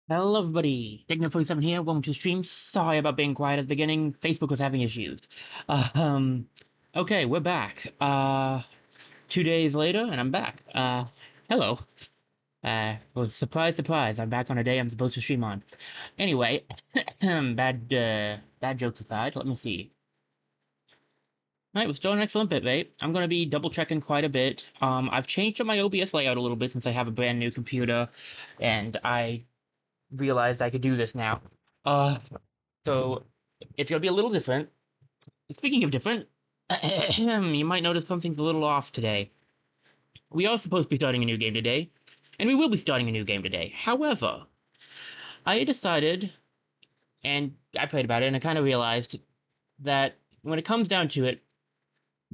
Hello everybody, Digna47 here, welcome to stream. Sorry about being quiet at the beginning, Facebook was having issues. Um, okay, we're back. 2 days later, and I'm back. Hello. Well, surprise, surprise, I'm back on a day I'm supposed to stream on. Anyway, bad jokes aside, let me see. Alright, we're still an excellent bit rate. I'm gonna be double checking quite a bit. I've changed up my OBS layout a little bit since I have a brand new computer, and I realized I could do this now. Uh, So it's gonna be a little different. Speaking of different, you might notice something's a little off today. We are supposed to be starting a new game today, and we will be starting a new game today. However, I decided, and I prayed about it, and I kind of realized that when it comes down to it,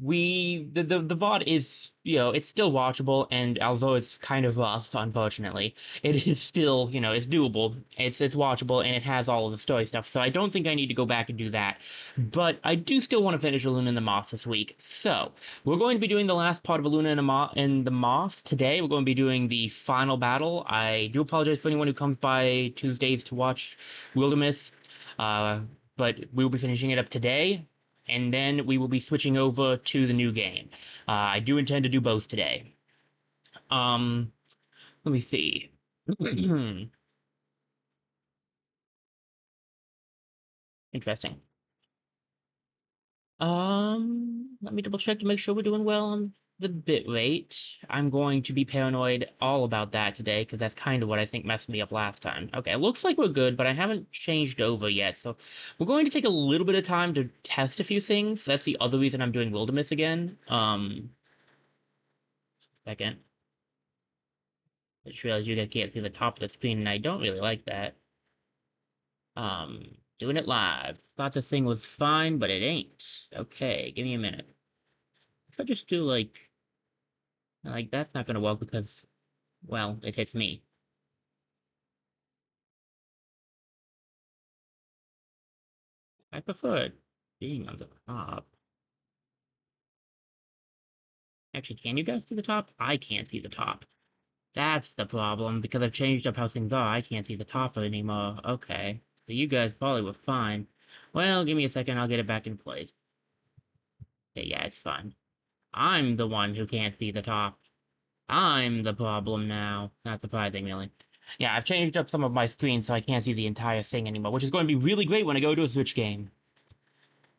the VOD is, it's still watchable, and although it's kind of rough, unfortunately, it is still, it's doable, it's watchable, and it has all of the story stuff. So I don't think I need to go back and do that, but I do still want to finish Eluna and the Moth this week. So we're going to be doing the last part of Eluna and the Moth today. We're going to be doing the final battle. I do apologize for anyone who comes by Tuesdays to watch Wildermyth, uh, but we will be finishing it up today, and then we will be switching over to the new game. I do intend to do both today. Um, Let me see. Interesting. Let me double check to make sure we're doing well on the bit rate. I'm going to be paranoid all about that today because that's kind of what I think messed me up last time. Okay, it looks like we're good, but I haven't changed over yet, so we're going to take a little bit of time to test a few things. That's the other reason I'm doing Wildermyth again. Second. I just realized you guys can't see the top of the screen, and I don't really like that. Doing it live. Thought this thing was fine, but it ain't. Okay, give me a minute. If I just do like that's not gonna work because, well, it hits me. I prefer it being on the top. Actually, can you guys see the top? I can't see the top. That's the problem, because I've changed up how things are. I can't see the top anymore. Okay. So you guys probably were fine. Well, give me a second, I'll get it back in place. Okay, yeah, it's fine. I'm the one who can't see the top. I'm the problem now. Not surprising, really. Yeah, I've changed up some of my screens so I can't see the entire thing anymore, which is going to be really great when I go to a Switch game.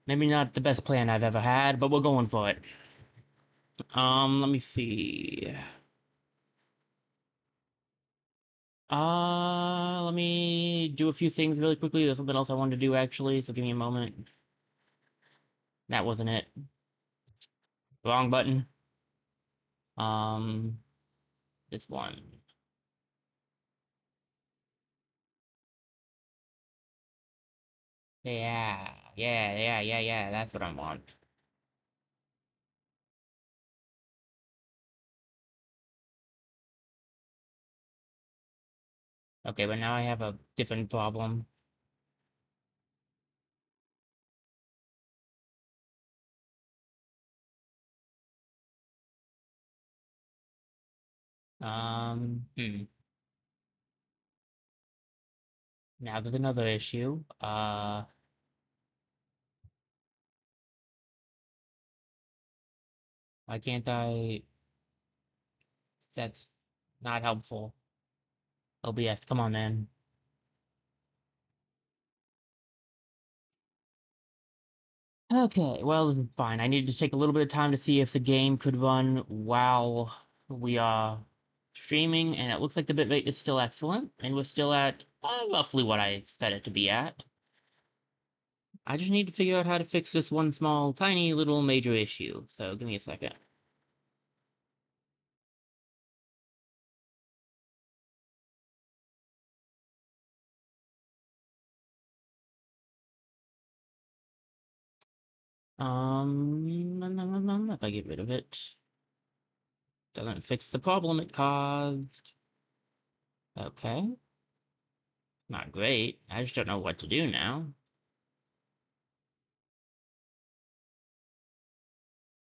Maybe not the best plan I've ever had, but we're going for it. Let me see. Let me do a few things really quickly. There's something else I wanted to do, actually, so give me a moment. That wasn't it. Wrong button. Um, this one. Yeah, that's what I want. Okay, but now I have a different problem. Hmm. Now there's another issue. Why can't I? That's not helpful. OBS, come on, man. Okay, well, this is fine. I needed to take a little bit of time to see if the game could run while we are streaming, and it looks like the bitrate is still excellent, and we're still at roughly what I set it to be at. I just need to figure out how to fix this one small, tiny little major issue, so give me a second. If I get rid of it, doesn't fix the problem it caused. Okay, not great. I just don't know what to do now.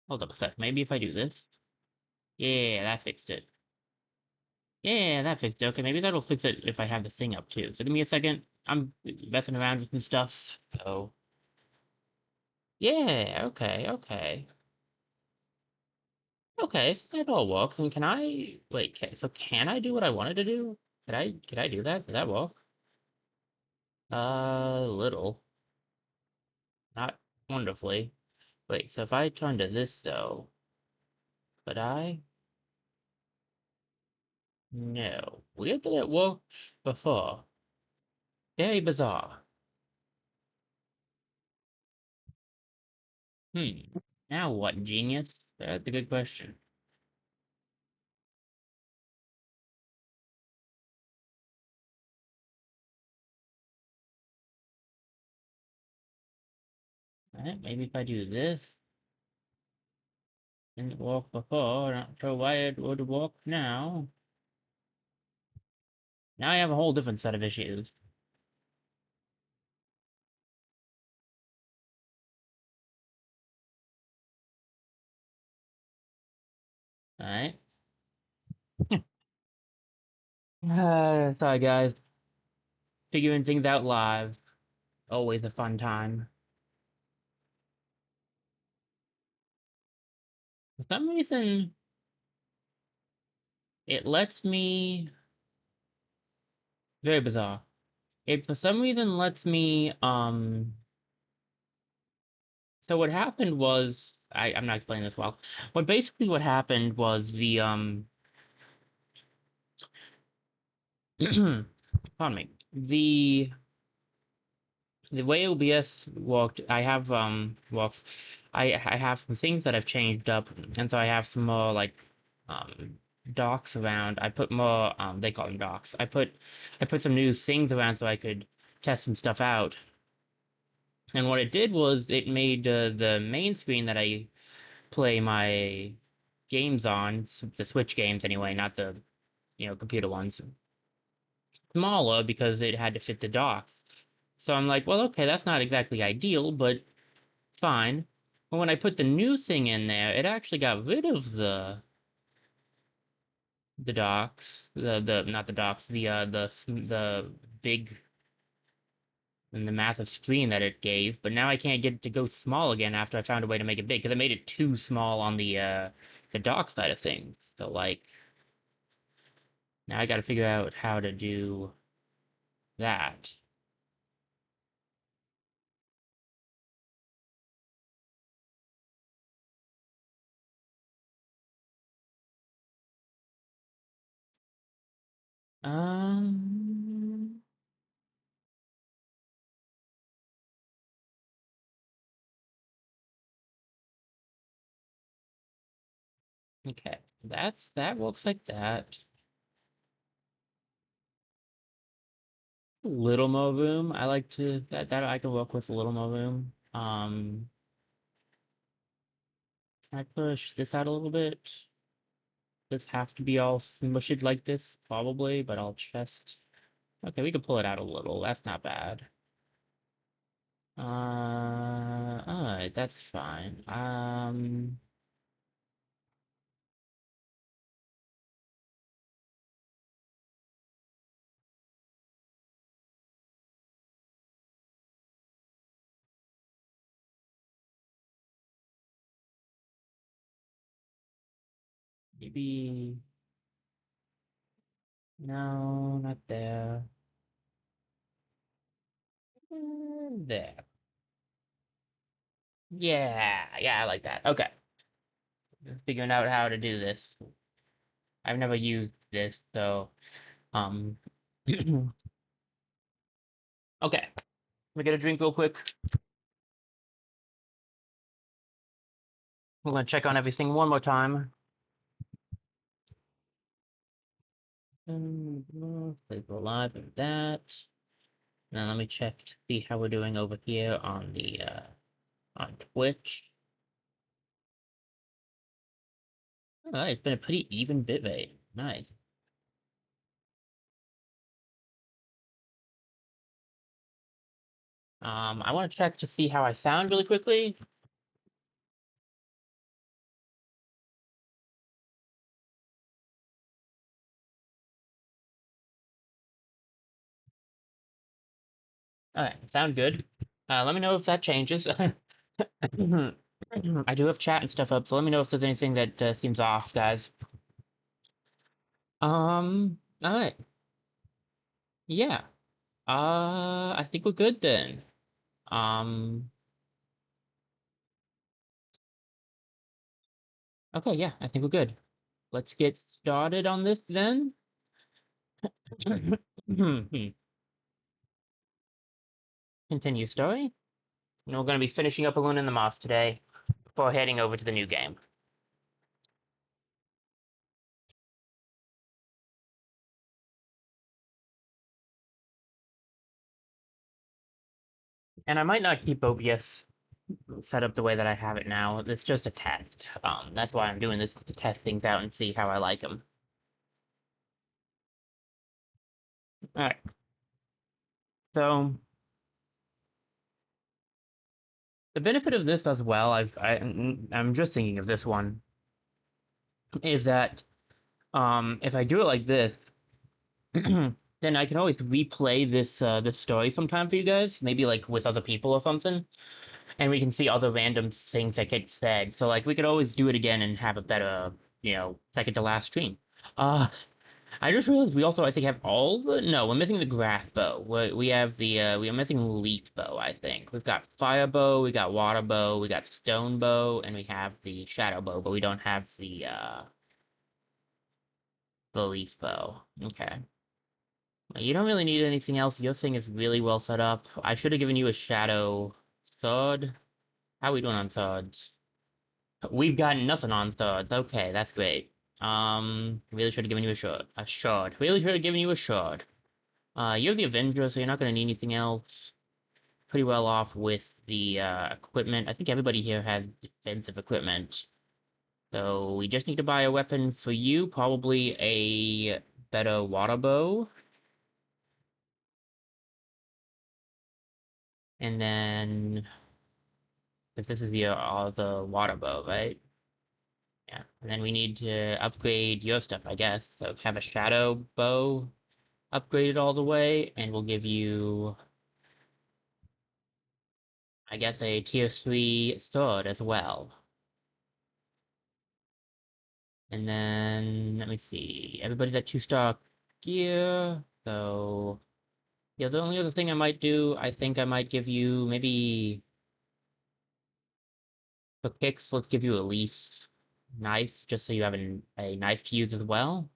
Hold up a sec, maybe if I do this. Yeah, that fixed it. Yeah, that fixed it. Okay, maybe that'll fix it if I have the thing up too. So give me a second. I'm messing around with some stuff. So yeah, okay, okay. Okay, so that all works. And can I wait, okay, so can I do what I wanted to do? Could I do that? Did that work? Little. Not wonderfully. Wait, so if I turn to this though, could I? No. Weird that it worked before. Very bizarre. Hmm. Now what, genius? That's a good question. Alright, maybe if I do this, didn't work before, not sure why it would work now. Now I have a whole different set of issues. Alright. Sorry guys. Figuring things out live. Always a fun time. For some reason, it lets me... Very bizarre. It for some reason lets me, so what happened was... I'm not explaining this well. What happened was pardon me. The way OBS worked, I have works. I have some things that I've changed up, and so I have some more like um docs around. I put more they call them docs. I put some new things around so I could test some stuff out. And what it did was it made the main screen that I play my games on, the Switch games anyway, not the computer ones, smaller because it had to fit the dock. So I'm like, well, okay, that's not exactly ideal, but fine. But when I put the new thing in there, it actually got rid of the docks, the not the docks, the big and the massive screen that it gave. But now I can't get it to go small again after I found a way to make it big because I made it too small on the dock side of things. So like now I got to figure out how to do that. Um. Okay, that looks like that. A little more room. I like to that I can work with a little more room. Can I push this out a little bit? Does have to be all smushed like this? Probably, but I'll just... Okay, we can pull it out a little. That's not bad. Alright, that's fine. Maybe... No, not there. There. Yeah, I like that. Okay. Figuring out how to do this. I've never used this, so, um... Okay. Let me get a drink real quick. We're gonna check on everything one more time. Please go live and that. Now let me check to see how we're doing over here on the on Twitch. Alright, it's been a pretty even bit rate. Nice. I want to check to see how I sound really quickly. Okay, sound good. Let me know if that changes. I do have chat and stuff up, so let me know if there's anything that seems off, guys. All right. Yeah. I think we're good then. Um, okay, yeah, I think we're good. Let's get started on this then. Continue story. And we're going to be finishing up Eluna and the Moth today before heading over to the new game. And I might not keep OBS set up the way that I have it now. It's just a test. That's why I'm doing this, is to test things out and see how I like them. All right. So the benefit of this as well, I'm just thinking of this one, is that if I do it like this, then I can always replay this story sometime for you guys, maybe like with other people or something, and we can see other random things that get said. So like we could always do it again and have a better, second to last stream. Uh, I just realized we also, I think, have all the. No, we're missing the grass bow. We have we are missing leaf bow, I think. We've got fire bow, we got water bow, we got stone bow, and we have the shadow bow, but we don't have the leaf bow. Okay. You don't really need anything else. Your thing is really well set up. I should have given you a shadow sword. How are we doing on swords? We've got nothing on swords. Okay, that's great. Really should have given you a shard. A shard. Really should have given you a shard. You're the Avenger, so you're not gonna need anything else. Pretty well off with the equipment. I think everybody here has defensive equipment. So we just need to buy a weapon for you, probably a better water bow. And then, if this is the water bow, right? Yeah. And then we need to upgrade your stuff, I guess. So have a shadow bow upgraded all the way, and we'll give you, I guess, a tier 3 sword as well. And then, let me see, everybody's at 2-star gear, so, yeah, the only other thing I might do, I think I might give you, maybe, for kicks, let's give you a leaf knife, just so you have a knife to use as well.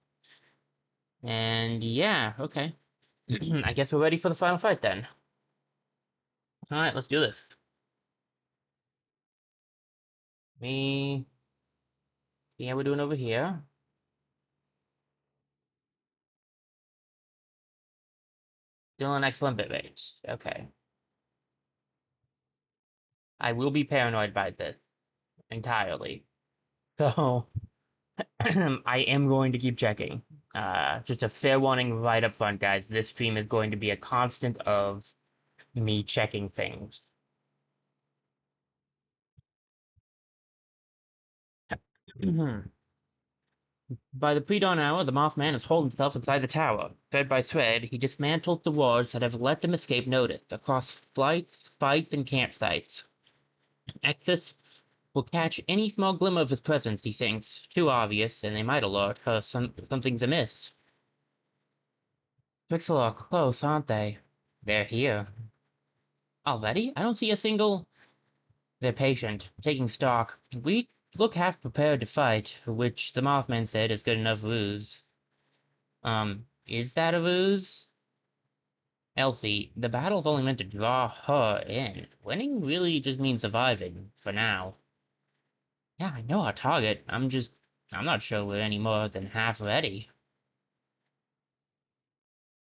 And, yeah, okay. I guess we're ready for the final fight then. Alright, let's do this. Me see how we're doing over here. Still an excellent bit rate. Okay. I will be paranoid by this entirely. So I am going to keep checking. Just a fair warning right up front, guys. This stream is going to be a constant of me checking things. By the pre-dawn hour, the Mothman has holed himself inside the tower. Fed by thread, he dismantled the wards that have let them escape notice across flights, fights, and campsites. Exodus will catch any small glimmer of his presence, he thinks. Too obvious, and they might alert her something's amiss. Pixel are close, aren't they? They're here. Already? I don't see a single. They're patient, taking stock. We look half prepared to fight, which the Mothman said is good enough ruse. Is that a ruse? Elsie, the battle's only meant to draw her in. Winning really just means surviving, for now. Yeah, I know our target. I'm not sure we're any more than half ready.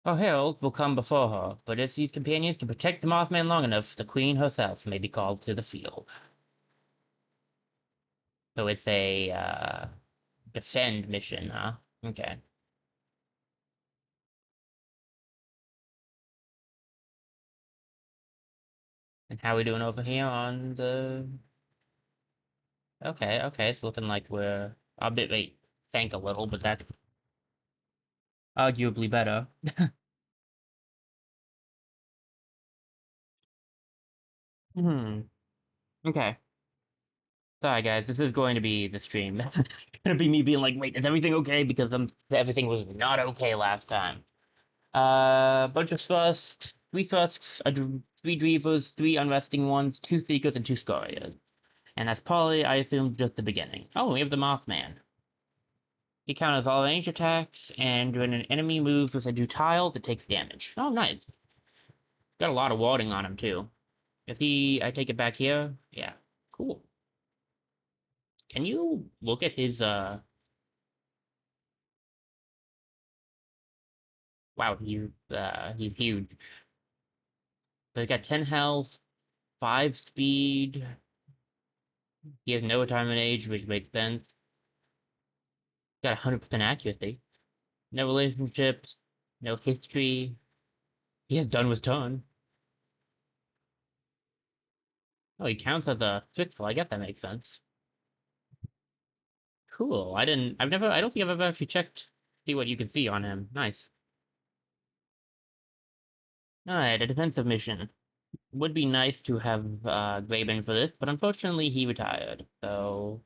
Her herald will come before her, but if these companions can protect the Mothman long enough, the Queen herself may be called to the field. So it's a, defend mission, huh? Okay. And how are we doing over here on the... Okay, okay, it's looking like we're a bit rate sank a little, but that's arguably better. Hmm. Okay. Sorry, guys. This is going to be the stream. It's gonna be me being like, "Wait, is everything okay?" Because everything was not okay last time. Bunch of Thusks, three Thusks, three Dreavers, three Unresting Ones, two Seekers, and two Scorias. And that's probably, I assume, just the beginning. Oh, we have the Mothman. He counters all range attacks, and when an enemy moves with a new tile, it takes damage. Oh, nice. Got a lot of warding on him, too. I take it back here? Yeah. Cool. Can you look at his, wow, he's huge. So he's got 10 health, 5 speed, he has no retirement age, which makes sense. Got 100% accuracy. No relationships, no history. He has done with ton. Oh, he counts as a pixel. I guess that makes sense. Cool. I don't think I've ever actually checked, see what you can see on him. Nice. Alright, a defensive mission. Would be nice to have, Graben for this, but unfortunately he retired, so...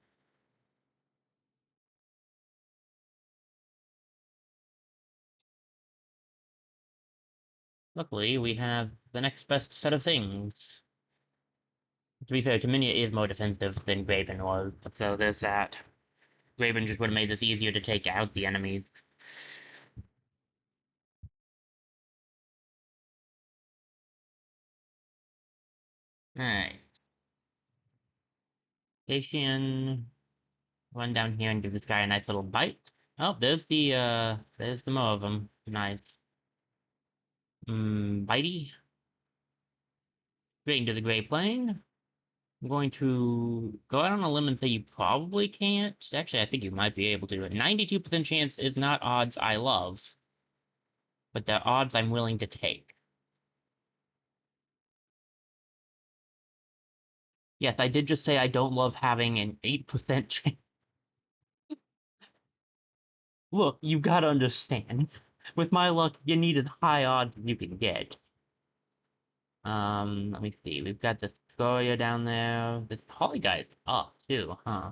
Luckily, we have the next best set of things. To be fair, Dominia is more defensive than Graven was, so there's that. Graven just would have made this easier to take out the enemies. Alright. Station. Run down here and give this guy a nice little bite. Oh, there's the more of them. Nice. Bitey. Straight into the Gray Plane. I'm going to go out on a limb and say you probably can't. Actually, I think you might be able to. 92% chance is not odds I love, but they're odds I'm willing to take. Yes, I did just say I don't love having an 8% chance. Look, you gotta understand. With my luck, you need as high odds as you can get. Let me see. We've got the Scoria down there. This Poly guy's up, too, huh?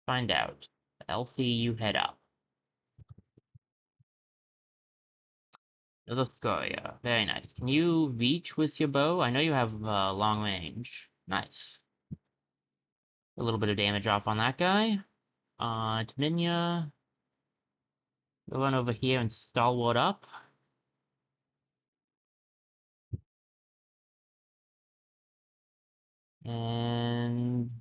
Find out. Elsie, you head up. The Scoria. Very nice. Can you reach with your bow? I know you have long range. Nice. A little bit of damage off on that guy. Taminia. We'll run over here and stalwart up. And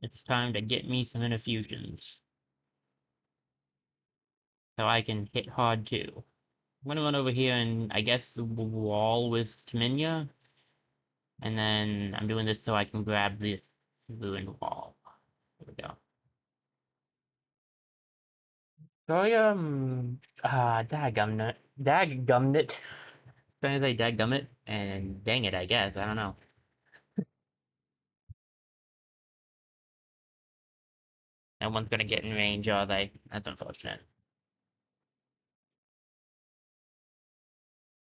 it's time to get me some infusions. So I can hit hard too. I'm gonna run over here and I guess wall with Taminia. And then I'm doing this so I can grab this ruined wall. There we go. So dadgummit. Dadgummit. Trying to say dadgummit, and dang it, I guess. I don't know. No one's gonna get in range, are they? That's unfortunate.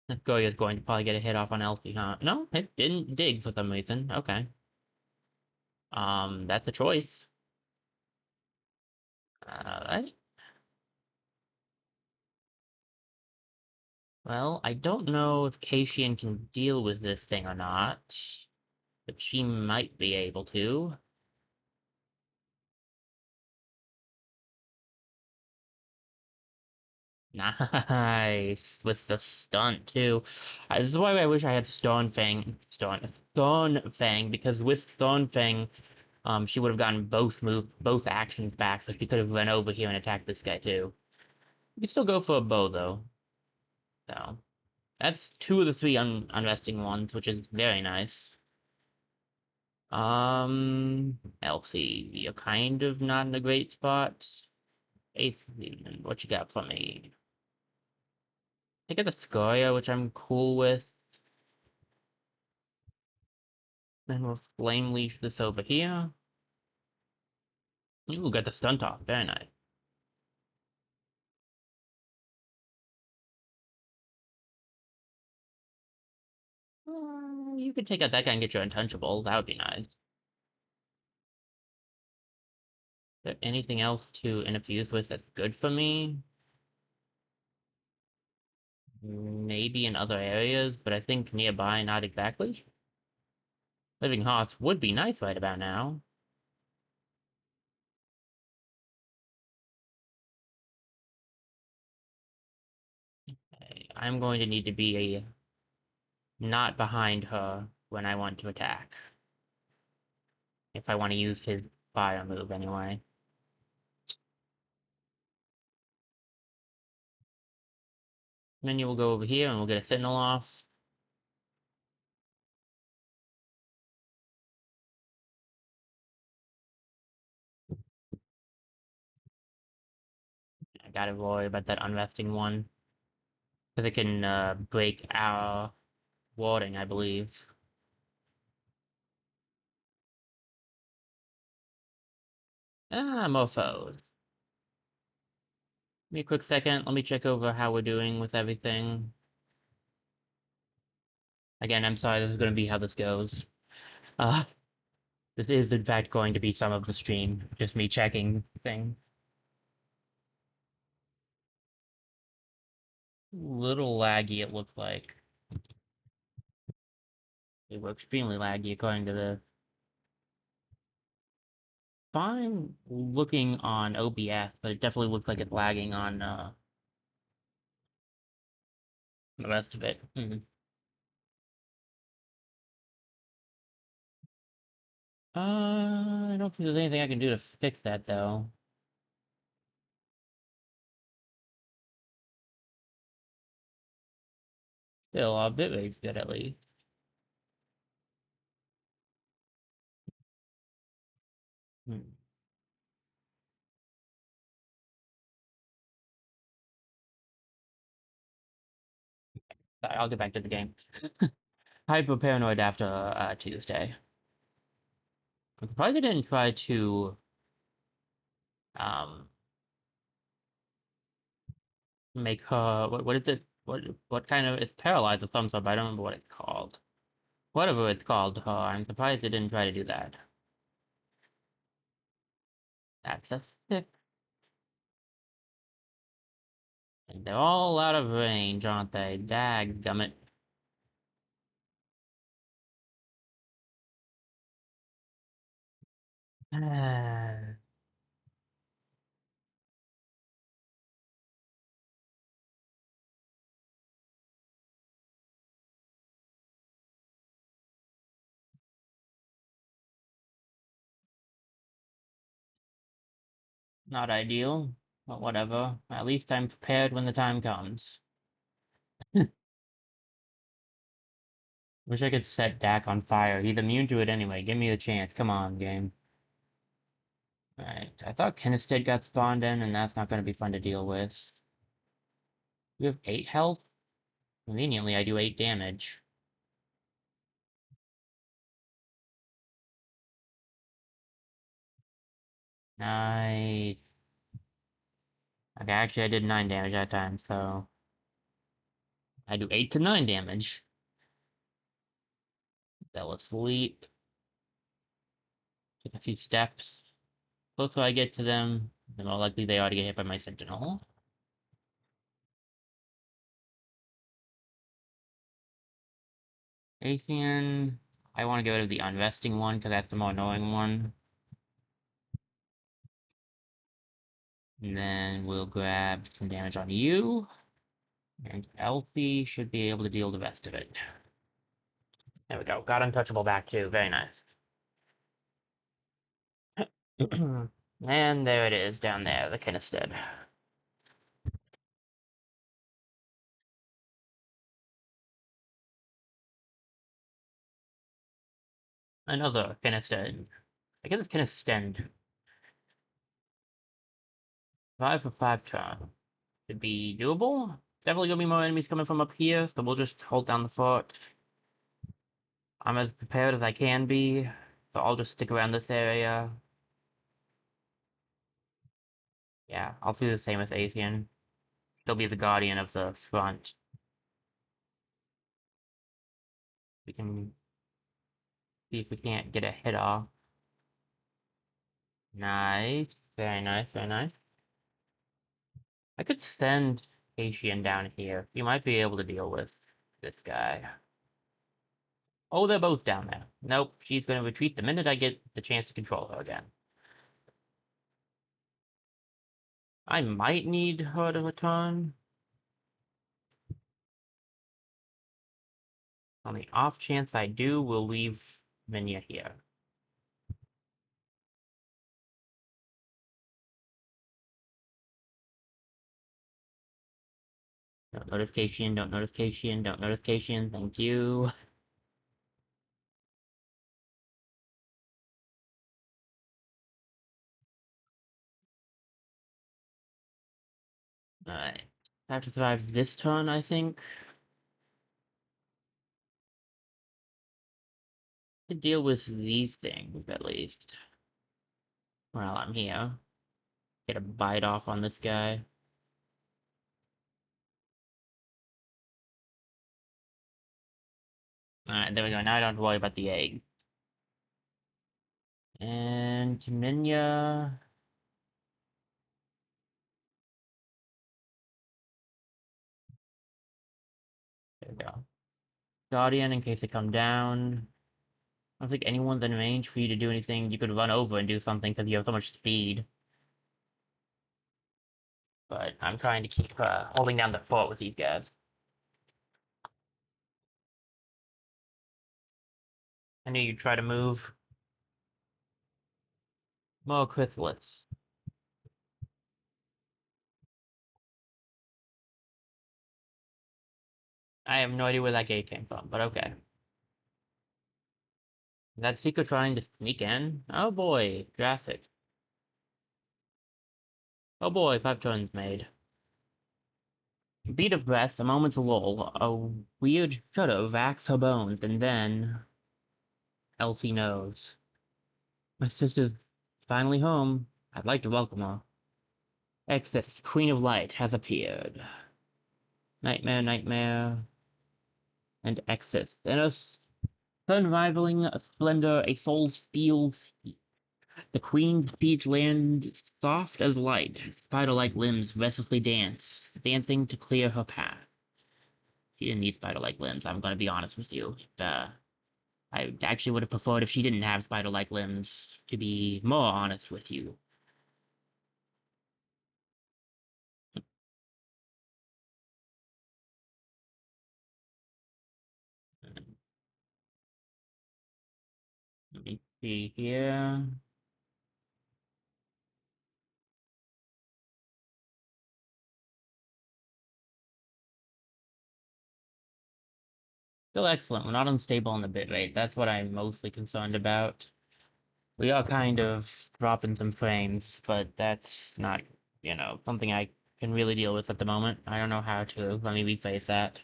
This Goya's going to probably get a hit off on Elsie, huh? No, it didn't dig for some reason. Okay. That's a choice. Alright. Well, I don't know if Kashian can deal with this thing or not, but she might be able to. Nice with the stunt too. This is why I wish I had Stone Fang, because with Stone Fang, she would have gotten both actions back, so she could have run over here and attacked this guy too. You can still go for a bow though. So that's two of the three unresting ones, which is very nice. Elsie, you're kind of not in a great spot. Eighth, what you got for me? I got the Scoria, which I'm cool with. Then we'll flame leash this over here. Ooh, got the stunt off. Very nice. You could take out that guy and get your untouchable. That would be nice. Is there anything else to interfuse with that's good for me? Maybe in other areas, but I think nearby, not exactly. Living Hearts would be nice right about now. I'm going to need to be not behind her when I want to attack. If I want to use his fire move anyway. And then you will go over here and we'll get a Sentinel off. I gotta worry about that unresting one. Because it can break our warding, I believe. More foes. Give me a quick second. Let me check over how we're doing with everything. Again, I'm sorry, this is going to be how this goes. Uh, this is in fact going to be some of the stream. Just me checking things. Little laggy, it looks like. They were extremely laggy according to the fine looking on OBS, but it definitely looks like it's lagging on the rest of it. I don't think there's anything I can do to fix that though. Still, our bitrate's good at least. Hmm. Sorry, I'll get back to the game. Hyper paranoid after Tuesday. I'm surprised they didn't try to um make her what is it? What kind of it's paralyzed of some sort, but I don't remember what it's called. Whatever it's called, I'm surprised they didn't try to do that. That's a sick. And they're all out of range, aren't they? Dadgummit. Not ideal, but whatever. At least I'm prepared when the time comes. Wish I could set Dak on fire. He's immune to it anyway. Give me the chance. Come on, game. Alright. I thought Kennisted got spawned in, and that's not going to be fun to deal with. You have 8 health? Conveniently, I do 8 damage. Nice. Okay, actually, I did 9 damage that time, so. I do 8 to 9 damage. Fell asleep. Took a few steps. Closer I get to them, the more likely they are to get hit by my sentinel. Athean. I want to get rid of the unresting one because that's the more annoying one. And then we'll grab some damage on you. And Elfie should be able to deal the rest of it. There we go. Got untouchable back too. Very nice. And there it is down there, the Kinnisted. Another Kinnisted. I guess it's Kinnistend. 5 for 5 turn. Should be doable. Definitely gonna be more enemies coming from up here, so we'll just hold down the fort. I'm as prepared as I can be, so I'll just stick around this area. Yeah, I'll do the same as Asian. He'll be the guardian of the front. We can see if we can't get a hit off. Nice. Very nice, very nice. I could send Haitian down here. You might be able to deal with this guy. Oh, they're both down there. Nope, she's gonna retreat the minute I get the chance to control her again. I might need her to return. On the off chance I do, we'll leave Minya here. Don't notification, don't notification, don't notification, thank you. Alright. I have to survive this turn, I think. To deal with these things, at least. While I'm here. Get a bite off on this guy. Alright, there we go. Now I don't have to worry about the egg. And Minya. There we go. Guardian in case they come down. I don't think anyone's in range for you to do anything. You could run over and do something because you have so much speed. But I'm trying to keep holding down the fort with these guys. I knew you'd try to move. More Chrysalids. I have no idea where that gate came from, but okay. Is that Seeker trying to sneak in? Oh boy, graphics. Oh boy, 5 turns made. Beat of breath, a moment's lull, a weird shudder racks her bones, and then Elsie knows. My sister's finally home. I'd like to welcome her. Exodus, Queen of Light, has appeared. Nightmare, nightmare, and Exodus. In a sun-rivaling splendor, a soul steals heat. The Queen's speech lands soft as light. Spider-like limbs restlessly dance, dancing to clear her path. She didn't need spider-like limbs, I'm gonna be honest with you. I actually would have preferred if she didn't have spider-like limbs, to be more honest with you. Let me see here. Still excellent. We're not unstable on the bitrate. That's what I'm mostly concerned about. We are kind of dropping some frames, but that's not, something I can really deal with at the moment. I don't know how to. Let me rephrase that.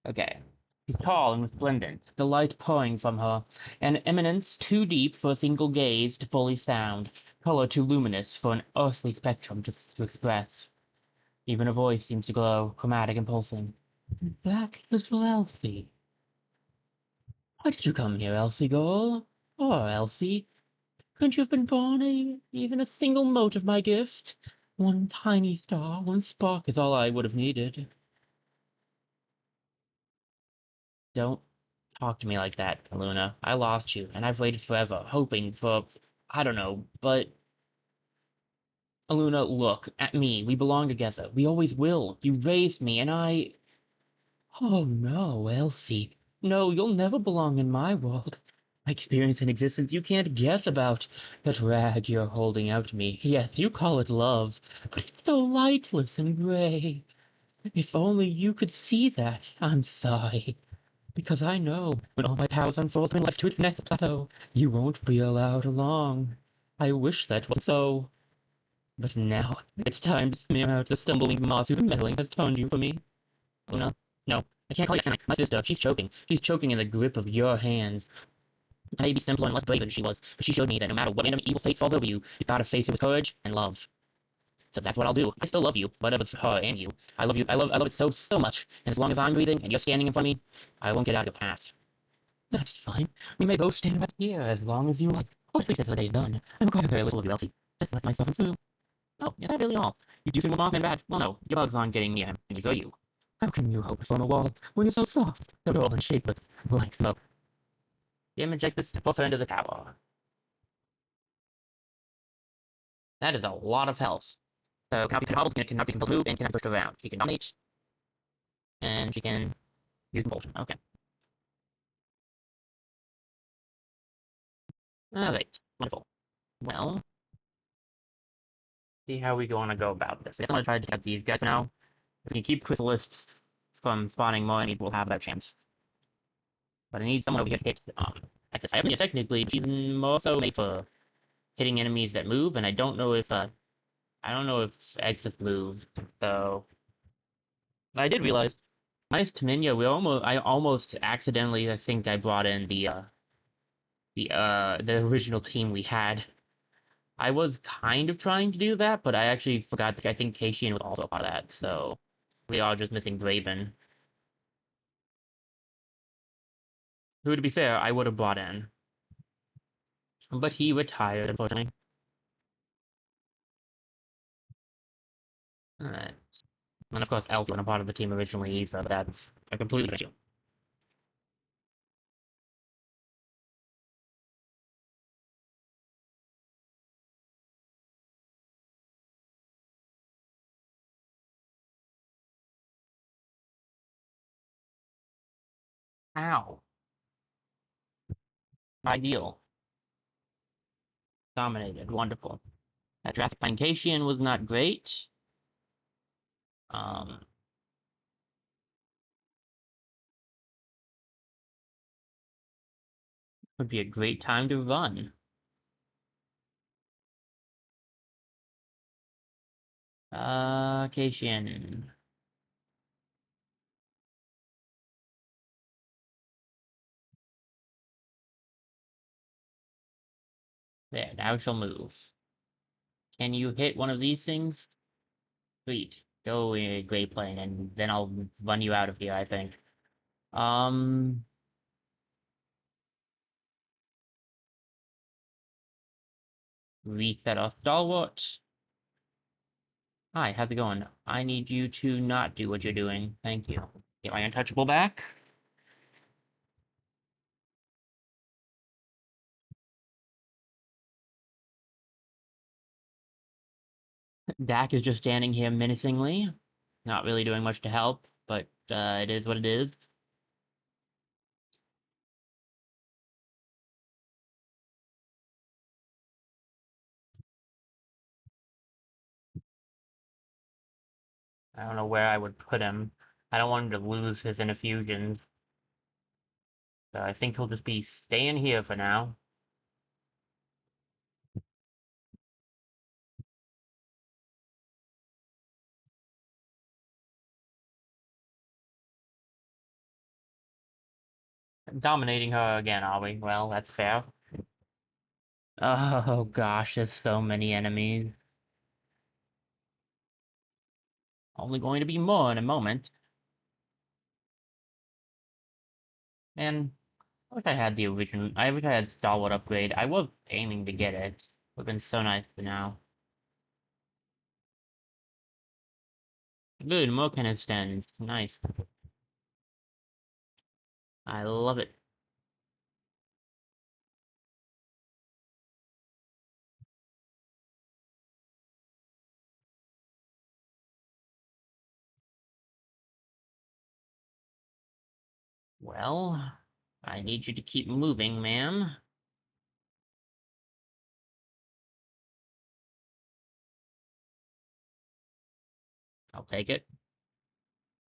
Okay. She's tall and resplendent, the light pouring from her, an eminence too deep for a single gaze to fully sound, color too luminous for an earthly spectrum to express. Even her voice seems to glow, chromatic and pulsing. That little Elsie. Why did you come here, Elsie girl? Poor Elsie. Couldn't you have been born even a single mote of my gift? One tiny star, one spark is all I would have needed. Don't talk to me like that, Eluna. I lost you, and I've waited forever, hoping for, I don't know, but... Eluna, look, at me. We belong together. We always will. You raised me, and I... Oh no, Elsie. No, you'll never belong in my world. My experience and existence you can't guess about. That rag you're holding out to me, yes, you call it love, but it's so lightless and gray. If only you could see that, I'm sorry. Because I know, when all my powers unfold when left to its next plateau, you won't be allowed along. I wish that was so. But now, it's time to smear out the stumbling moth whose meddling has turned you for me. Luna, no, I can't call you Fennec. My sister, she's choking. She's choking in the grip of your hands. I may be simpler and less brave than she was, but she showed me that no matter what random evil fate falls over you, you've got to face it with courage and love. So that's what I'll do. I still love you, but it's her and you. I love it so much. And as long as I'm breathing and you're standing in front of me, I won't get out of your path. That's fine. We may both stand right here as long as you like. Or at least until the day's done. I require very little of you, Elsie. Just let myself in too. Oh, is that really all? You do seem a Mothman bad. Well, no, your bugs aren't getting near him, and neither are you. How can you hope to form a wall when you're so soft, dull, and shapeless, like smoke? Damage like this to push her into the tower. That is a lot of health. So cannot be hobbled, cannot be compelled to move, and cannot be pushed around. She can dominate, and she can use compulsion. Okay. Alright. Wonderful. Well, see how we want to go about this. I guess I'm gonna try to take out these guys for now. If we can keep Chrysalists from spawning more, we'll have that chance. But I need someone over here to hit at this. I mean, technically, she's more so made for hitting enemies that move, and I don't know if Exif moves. So I did realize, minus Taminia, I almost accidentally, I think I brought in the original team we had. I was kind of trying to do that, but I actually forgot that I think Keishian was also a part of that, so we are just missing Draven. Who, to be fair, I would have brought in. But he retired, unfortunately. Alright. And of course, Elf wasn't a part of the team originally, so that's a completely different issue. Ow. Ideal. Dominated. Wonderful. That draft by Keishian was not great. Um, would be a great time to run. Keishian. There, now she'll move. Can you hit one of these things? Sweet. Go Great Plane, and then I'll run you out of here, I think. Um, Reset our stalwart. Hi, how's it going? I need you to not do what you're doing. Thank you. Get my untouchable back. Dak is just standing here menacingly. Not really doing much to help, but it is what it is. I don't know where I would put him. I don't want him to lose his infusions. So I think he'll just be staying here for now. Dominating her again, are we? Well, that's fair. Oh gosh, there's so many enemies. Only going to be more in a moment. And I wish I had the original. I wish I had Stalwart upgrade. I was aiming to get it. Would've been so nice for now. Good, more cannon stands. Nice. I love it. Well, I need you to keep moving, ma'am. I'll take it.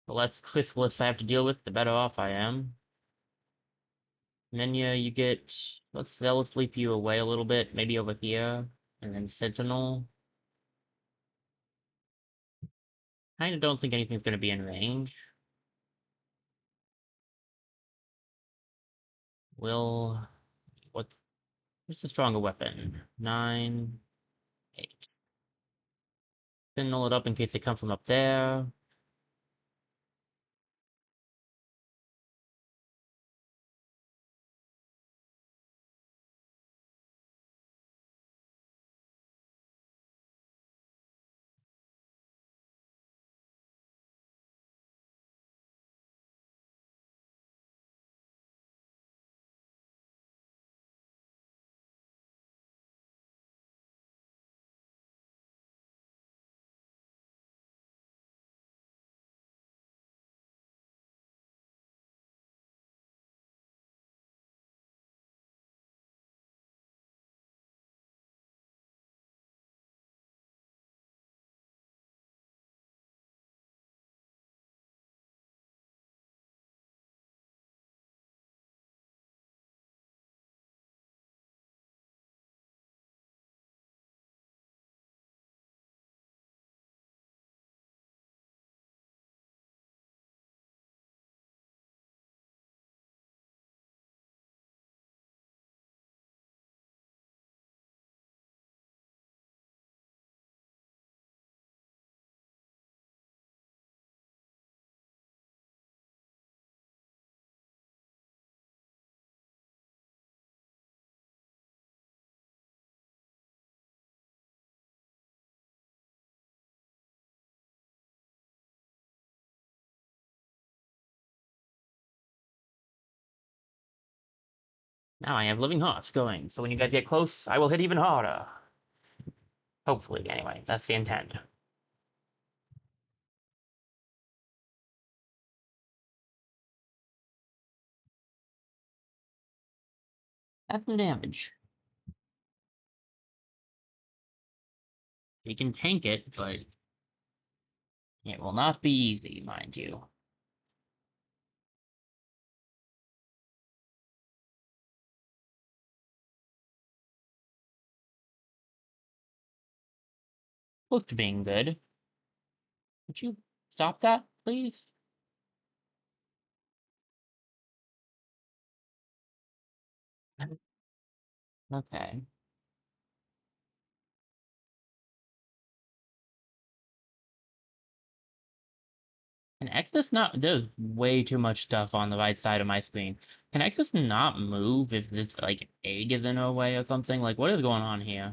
The less Chrysalis I have to deal with, the better off I am. Menya, you get... let's sleep you away a little bit, maybe over here. And then Sentinel. Kinda don't think anything's gonna be in range. Will... what's the stronger weapon? 9... 8. Spindle it up in case they come from up there. Now I have living hearts going, so when you guys get close, I will hit even harder. Hopefully, anyway. That's the intent. That's some damage. You can tank it, but it will not be easy, mind you. Close to being good. Would you stop that, please? Okay. Can Exodus not... There's way too much stuff on the right side of my screen. Can Exodus not move if this, like, egg is in her way or something? Like, what is going on here?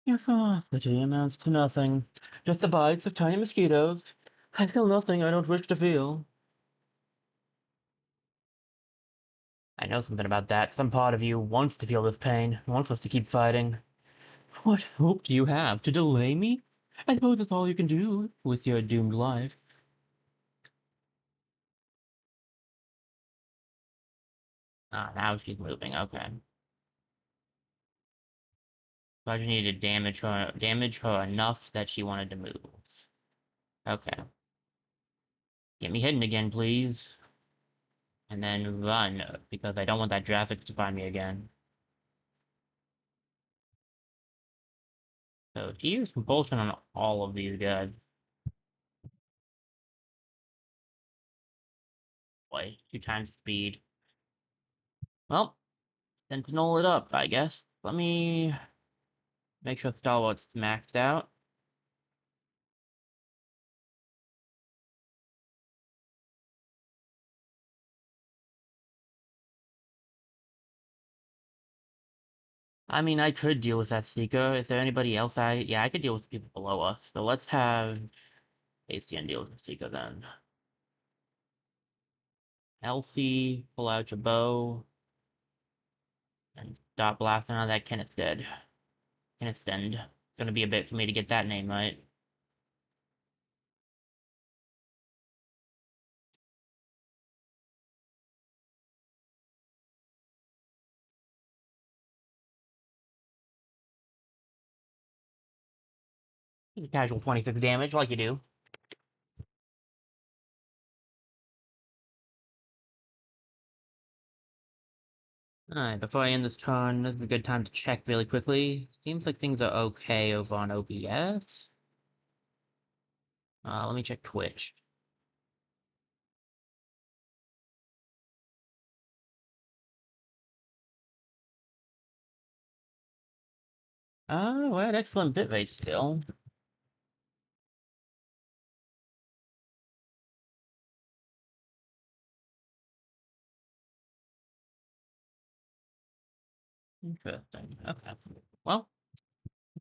Your ferocity amounts to nothing. Just the bites of tiny mosquitoes. I feel nothing I don't wish to feel. I know something about that. Some part of you wants to feel this pain, wants us to keep fighting. What hope do you have? To delay me? I suppose that's all you can do with your doomed life. Ah, now she's moving, okay. Thought you needed to damage her enough that she wanted to move. Okay. Get me hidden again, please. And then run, because I don't want that graphics to find me again. So, to use compulsion on all of these guys. Boy, 2 times speed. Well, Sentinel it up, I guess. Let me make sure Stalwart's maxed out. I mean, I could deal with that Seeker. Is there anybody else yeah, I could deal with the people below us. So let's have ACN deal with the Seeker then. Elfie, pull out your bow, and stop blasting on that Kenneth's dead. Kenneth's end. It's gonna be a bit for me to get that name right. Casual 26 damage, like you do. Alright, before I end this turn, this is a good time to check really quickly. Seems like things are okay over on OBS. Let me check Twitch. We're at excellent bitrate still. Interesting. Okay. Well,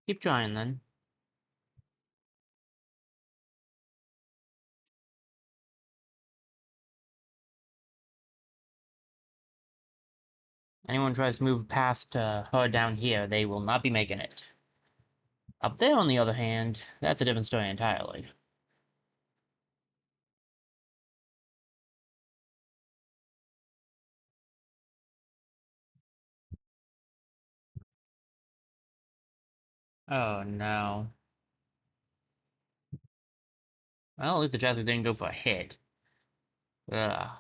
keep trying then. Anyone tries to move past her down here, they will not be making it. Up there, on the other hand, that's a different story entirely. Oh no. Well, at least the Jazzy didn't go for a hit. Ugh.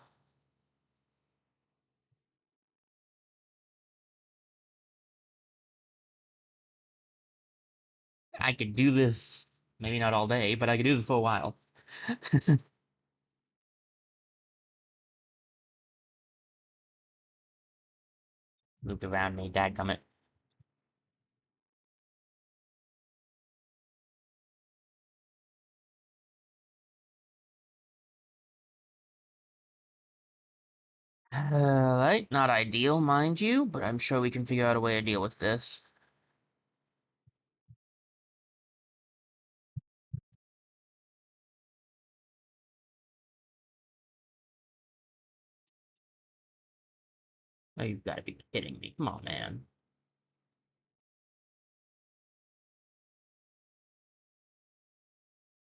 I could do this, maybe not all day, but I could do this for a while. Looped around me, dadgummit. Right, not ideal, mind you, but I'm sure we can figure out a way to deal with this. Oh, you've got to be kidding me. Come on, man.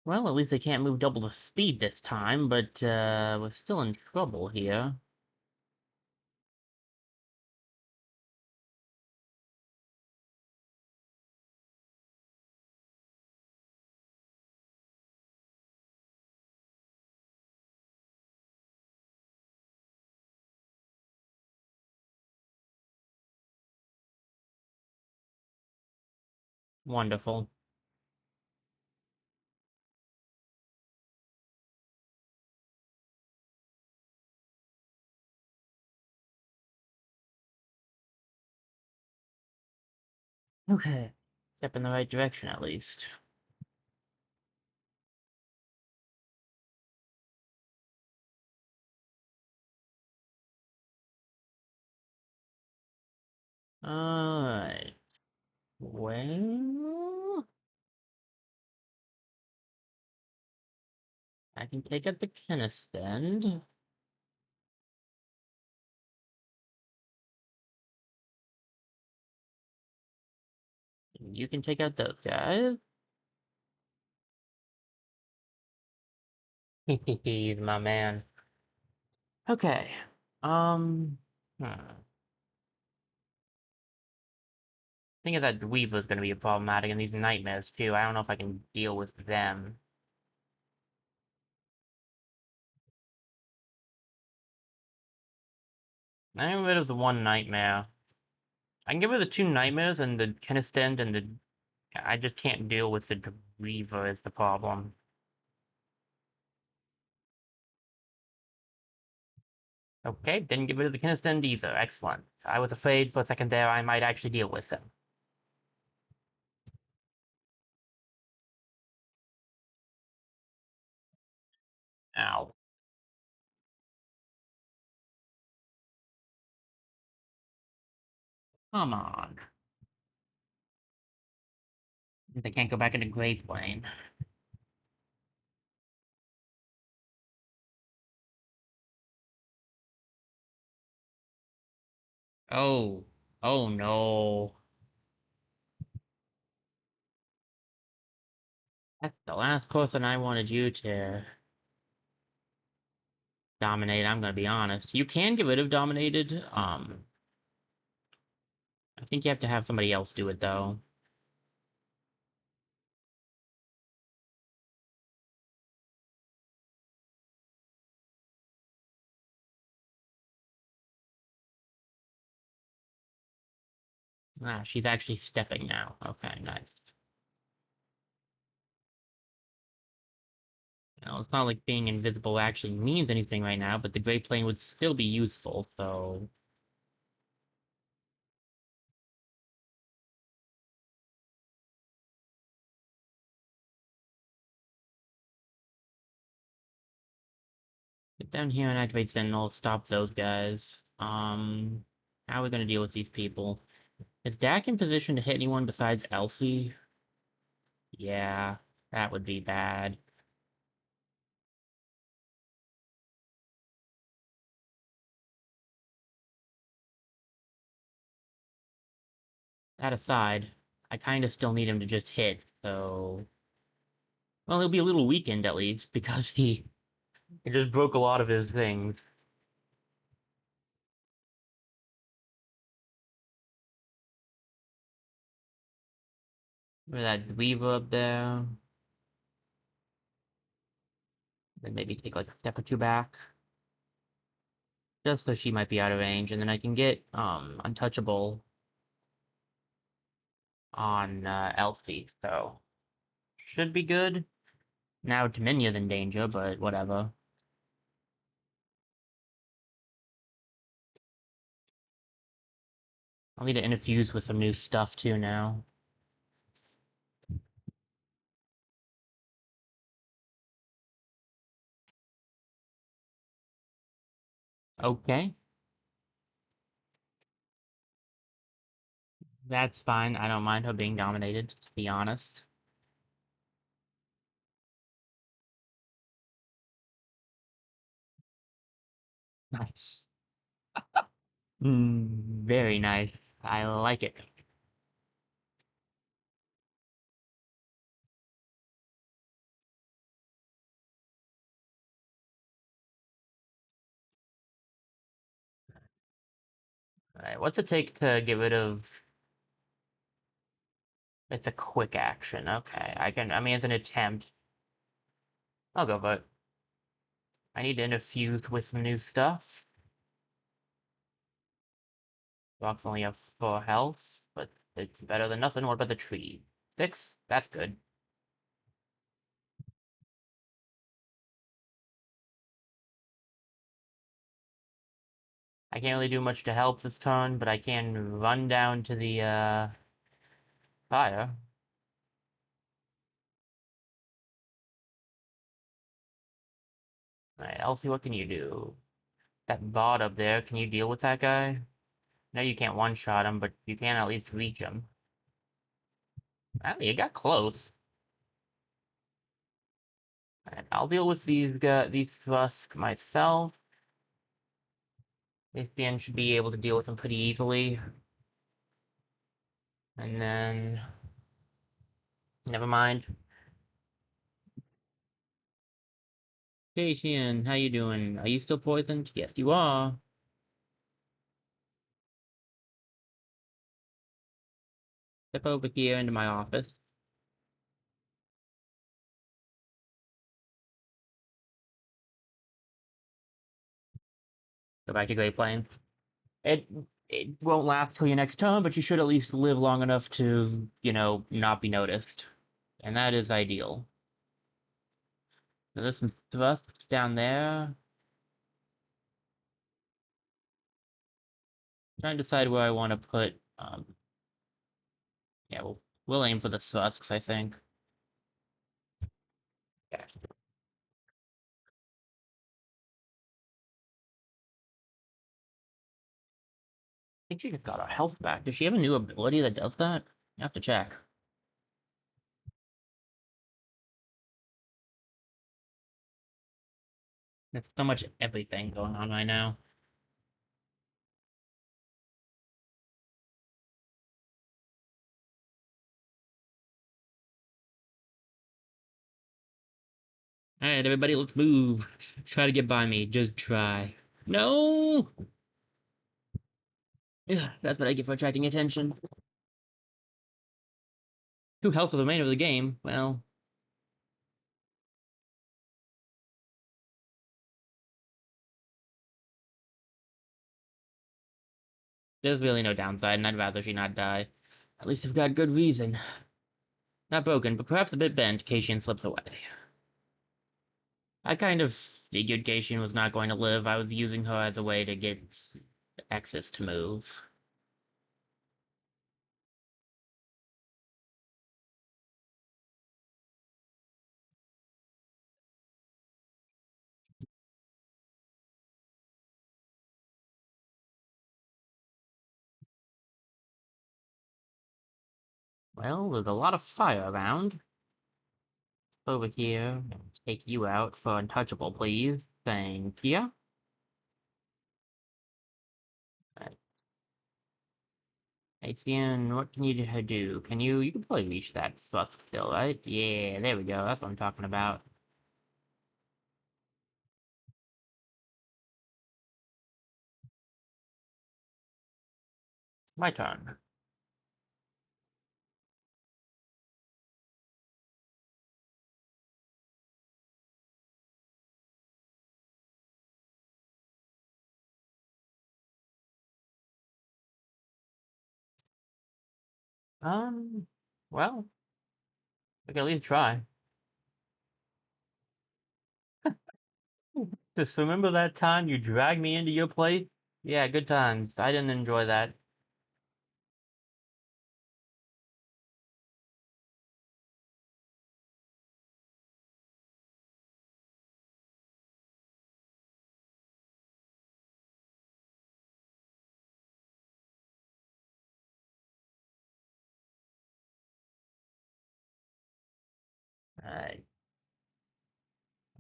Well, at least they can't move double the speed this time, but, we're still in trouble here. Wonderful. Okay. Step in the right direction, at least. Alright. Well, I can take out the Kennestand. You can take out those guys. He's my man. Okay. Um. Thinking that Weaver's gonna be problematic, and these nightmares too. I don't know if I can deal with them. I can get rid of the one nightmare. I can get rid of the two nightmares and the Kennestand and the. I just can't deal with the Weaver is the problem. Okay, didn't get rid of the Kennestand either. Excellent. I was afraid for a second there I might actually deal with them. Ow. Come on. They can't go back into Grave Lane. Oh. Oh no. That's the last person I wanted you to dominate, I'm gonna be honest. You can get rid of dominated. I think you have to have somebody else do it though. Ah, she's actually stepping now. Okay, nice. Well, it's not like being invisible actually means anything right now, but the Great Plane would still be useful, so... Get down here and activate Sentinel, stop those guys. How are we gonna deal with these people? Is Dak in position to hit anyone besides Elsie? Yeah, that would be bad. That aside, I kinda still need him to just hit, so... Well, he'll be a little weakened at least, because he just broke a lot of his things. With that Weaver up there. Then maybe take like a step or two back. Just so she might be out of range, and then I can get untouchable on Elsie, so should be good. Now Dominion's in danger, but whatever. I'll need to infuse with some new stuff too now. Okay, that's fine. I don't mind her being dominated, to be honest. Nice. Very nice. I like it. Alright, what's it take to get rid of... It's a quick action. Okay, I mean, it's an attempt. I'll go for it. I need to infuse with some new stuff. Rocks only have 4 health, but it's better than nothing. What about the tree? 6? That's good. I can't really do much to help this turn, but I can run down to the, fire. Alright, Elsie, what can you do? That bot up there, can you deal with that guy? No, you can't one-shot him, but you can at least reach him. Well, you got close. Alright, I'll deal with these Thrusk myself. This BN should be able to deal with them pretty easily. And then... Never mind. Hey, Tian, how you doing? Are you still poisoned? Yes, you are. Step over here into my office. Go back to Great Plain. It it won't last till your next turn, but you should at least live long enough to, you know, not be noticed. And that is ideal. So there's some thrust down there. Trying to decide where I want to put, yeah, we'll aim for the Thusks, I think. Yeah. I think she just got her health back. Does she have a new ability that does that? I have to check. There's so much everything going on right now. Alright, everybody, let's move. Try to get by me. Just try. No! Ugh, that's what I get for attracting attention. 2 health for the remainder of the game. Well, there's really no downside, and I'd rather she not die. At least I've got good reason. Not broken, but perhaps a bit bent, Cation slips away. I kind of figured Gaetian was not going to live. I was using her as a way to get access to move. Well, there's a lot of fire around. Over here. Take you out for untouchable, please. Thank you. Etienne, what can you do? You can probably reach that stuff still, right? Yeah, there we go. That's what I'm talking about. My turn. Um, well, we can at least try. Just remember that time you dragged me into your place? Yeah, good times. I didn't enjoy that. I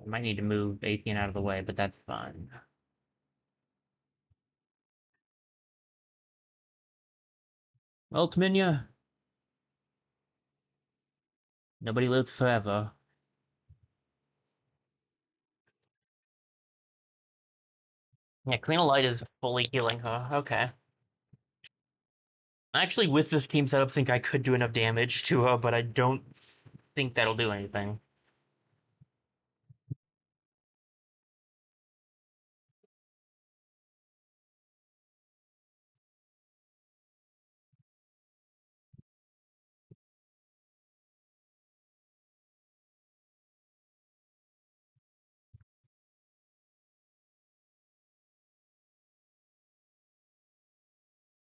might need to move Etienne out of the way, but that's fine. Ultiminia, nobody lives forever. Yeah, Clean Light is fully healing her. Okay. Actually, with this team setup, think I could do enough damage to her, but I don't think that'll do anything.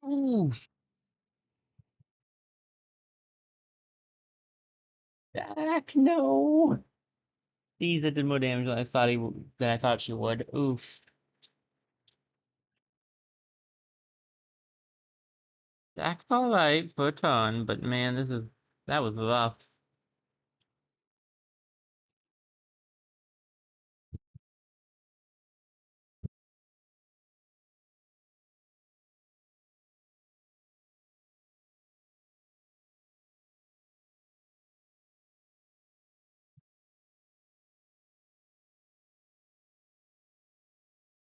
Ooh, Jack, no. Geez, that did more damage than I thought she would. Oof. Jack's alright for a ton, but man, that was rough.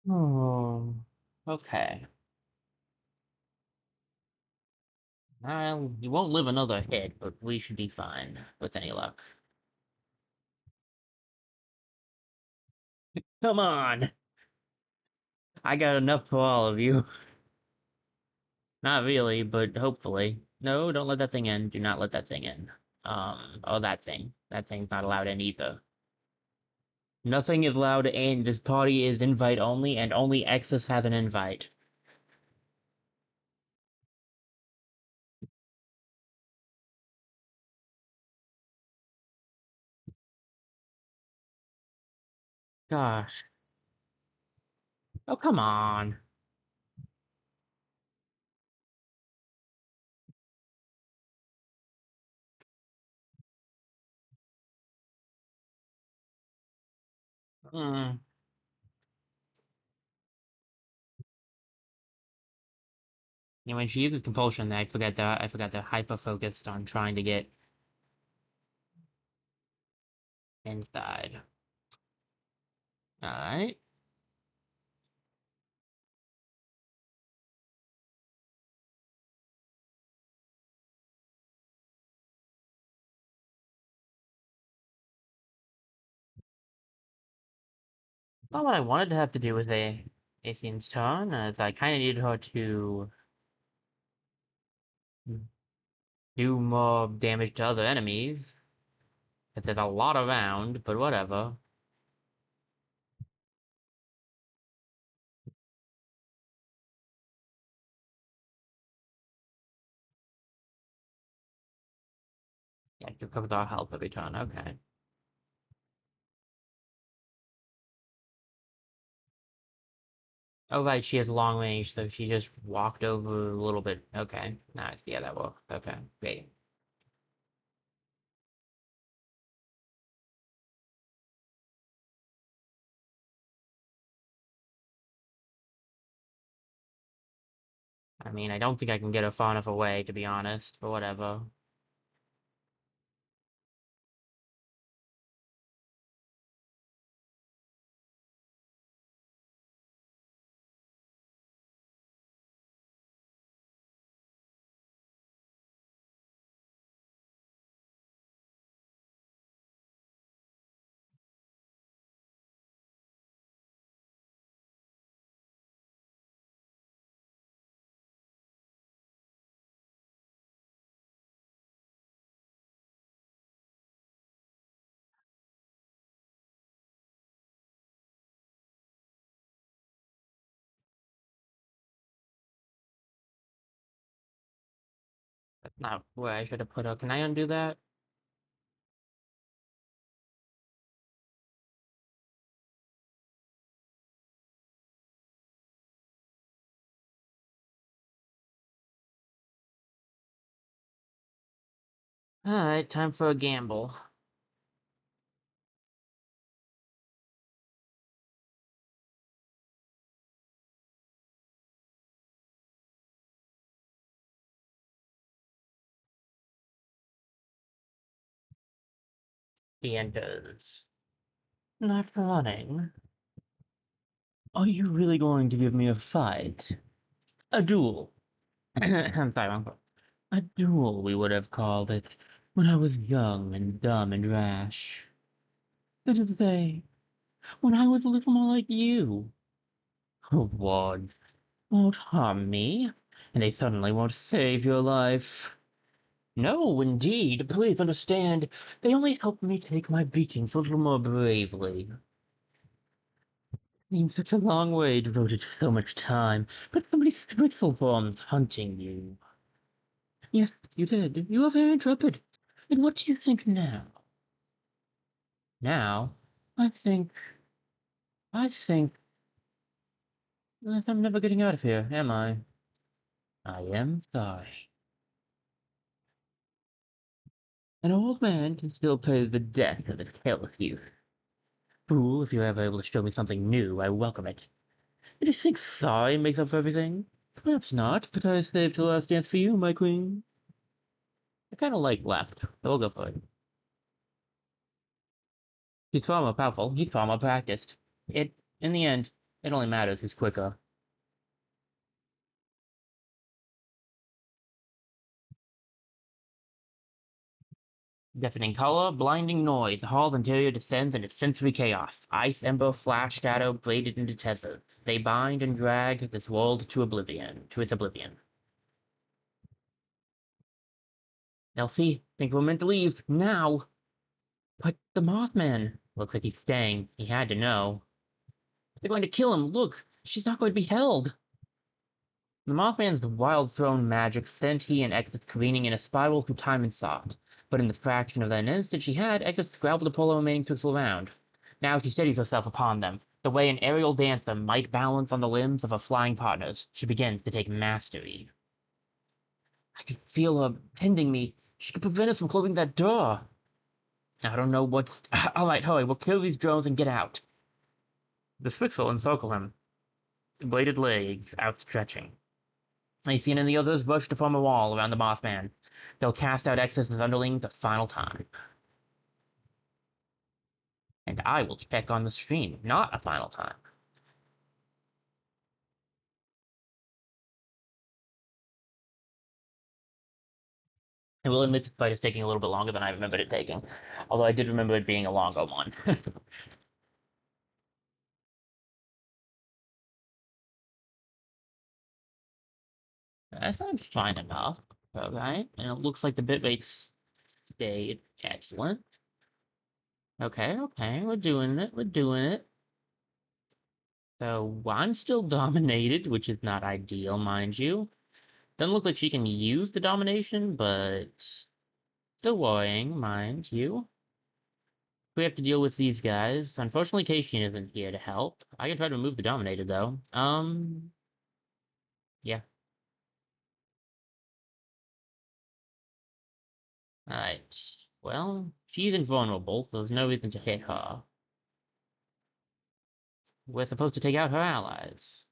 Oh, okay. Well, you won't live another hit, but we should be fine with any luck. Come on! I got enough for all of you. Not really, but hopefully. No, don't let that thing in. Do not let that thing in. Oh, that thing. That thing's not allowed in either. Nothing is allowed in. This party is invite only, and only Exus has an invite. Gosh. Oh, come on. Mm. Yeah, when she uses compulsion, I forgot they're hyper focused on trying to get inside. Alright. Not what I wanted to have to do with a Asian's turn, as I kinda needed her to do more damage to other enemies. If there's a lot around, but whatever. Yeah, you cover our health every turn. Okay. Oh, right, she has long range, so she just walked over a little bit. Okay. Nice. Yeah, that worked. Okay. Great. I mean, I don't think I can get her far enough away, to be honest, but whatever. That's not where I should have put her. Can I undo that? Alright, time for a gamble. The enters. Not running. Are you really going to give me a fight? A duel. I'm sorry, wrong. A duel, we would have called it, when I was young and dumb and rash. That is to say, when I was a little more like you. Wards won't harm me, and they certainly won't save your life. No, indeed, please understand, they only help me take my beatings a little more bravely. Seems such a long way devoted to so much time, but so many spiritual forms hunting you. Yes, you did. You are very intrepid. And what do you think now? Now, I think, I think that I'm never getting out of here, am I? I am sorry. An old man can still pay the debt of his careless youth. Fool, if you're ever able to show me something new, I welcome it. Do you think sorry makes up for everything? Perhaps not, but I saved the last dance for you, my queen. I kinda like left, so we'll go for it. He's far more powerful, he's far more practiced. In the end, it only matters who's quicker. Deafening color, blinding noise, the hall's interior descends into sensory chaos. Ice, ember, flash, shadow, braided into tethers. They bind and drag this world to oblivion, to its oblivion. Elsie, think we're meant to leave, now! But the Mothman! Looks like he's staying. He had to know. They're going to kill him, look! She's not going to be held! The Mothman's wild thrown magic sent he and Exus careening in a spiral through time and thought. But in the fraction of an instant she had, Exus scrabbled the polo remaining pixel around. Now she steadies herself upon them. The way an aerial dancer might balance on the limbs of her flying partners, she begins to take mastery. I could feel her pending me. She could prevent us from closing that door. I don't know what. Alright, hurry, we'll kill these drones and get out. The Spixel encircle him, bladed legs outstretching. Athene and the others rush to form a wall around the Mothman. They'll cast out Exus and underlings a final time. And I will check on the stream, not a final time. I will admit the fight is taking a little bit longer than I remembered it taking. Although I did remember it being a longer one. That sounds fine enough. Alright, and it looks like the bit rates stayed excellent. Okay, we're doing it, we're doing it. So I'm still dominated, which is not ideal, mind you. Doesn't look like she can use the domination, but Still worrying, mind you. We have to deal with these guys. Unfortunately, Keishin isn't here to help. I can try to remove the Dominator, though. Yeah. Alright. Well, she's invulnerable, so there's no reason to hit her. We're supposed to take out her allies.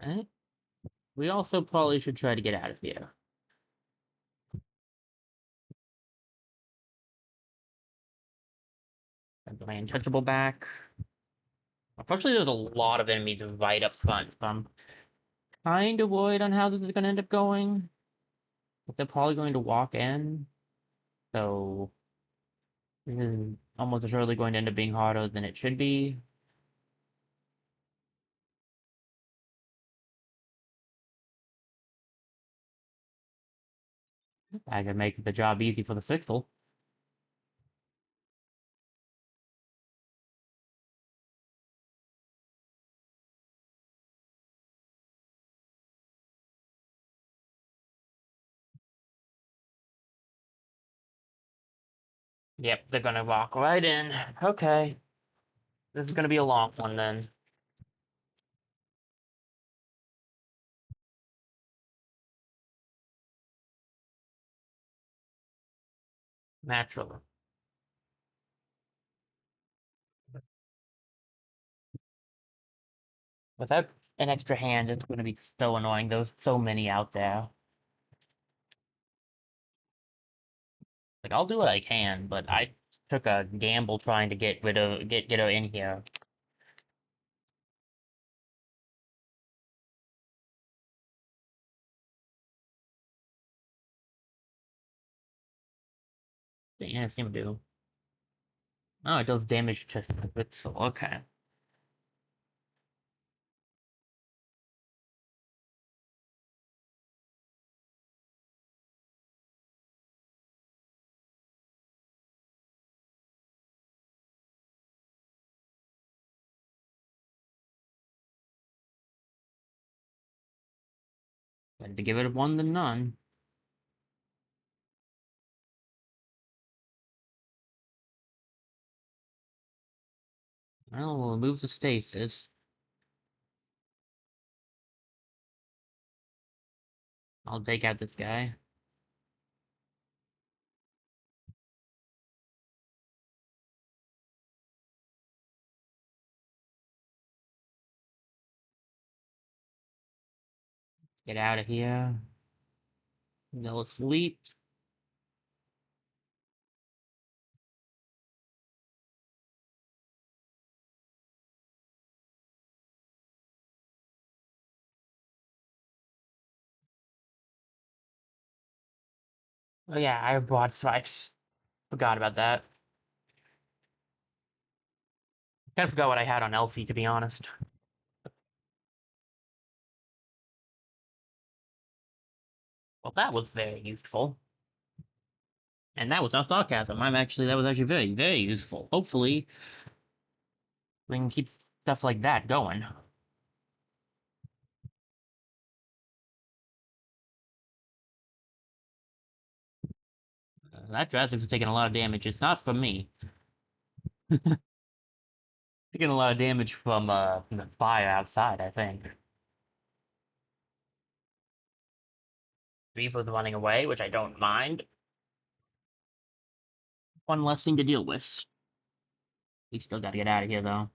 Right? We also probably should try to get out of here. Get my untouchable back. Unfortunately, there's a lot of enemies right up front, so I'm kind of worried on how this is going to end up going. But they're probably going to walk in, so this is almost surely going to end up being harder than it should be. I can make the job easy for the Sixel. Yep, they're gonna walk right in. Okay, this is gonna be a long one then. Naturally. Without an extra hand, it's gonna be so annoying. There's so many out there. Like, I'll do what I can, but I took a gamble trying to get her in here. Yeah, it seemed to. Oh, it does damage to Witzel. Okay. Better to give it one than none. Well, we'll remove the stasis. I'll take out this guy. Get out of here. Go asleep. Oh yeah, I have broad stripes. Forgot about that. Kind of forgot what I had on Elfie, to be honest. Well, that was very useful. And that was not sarcasm. That was actually very, very useful. Hopefully, we can keep stuff like that going. That Drathix is taking a lot of damage. It's not from me. Taking a lot of damage from the fire outside, I think. Reaver's running away, which I don't mind. One less thing to deal with. We still gotta get out of here, though.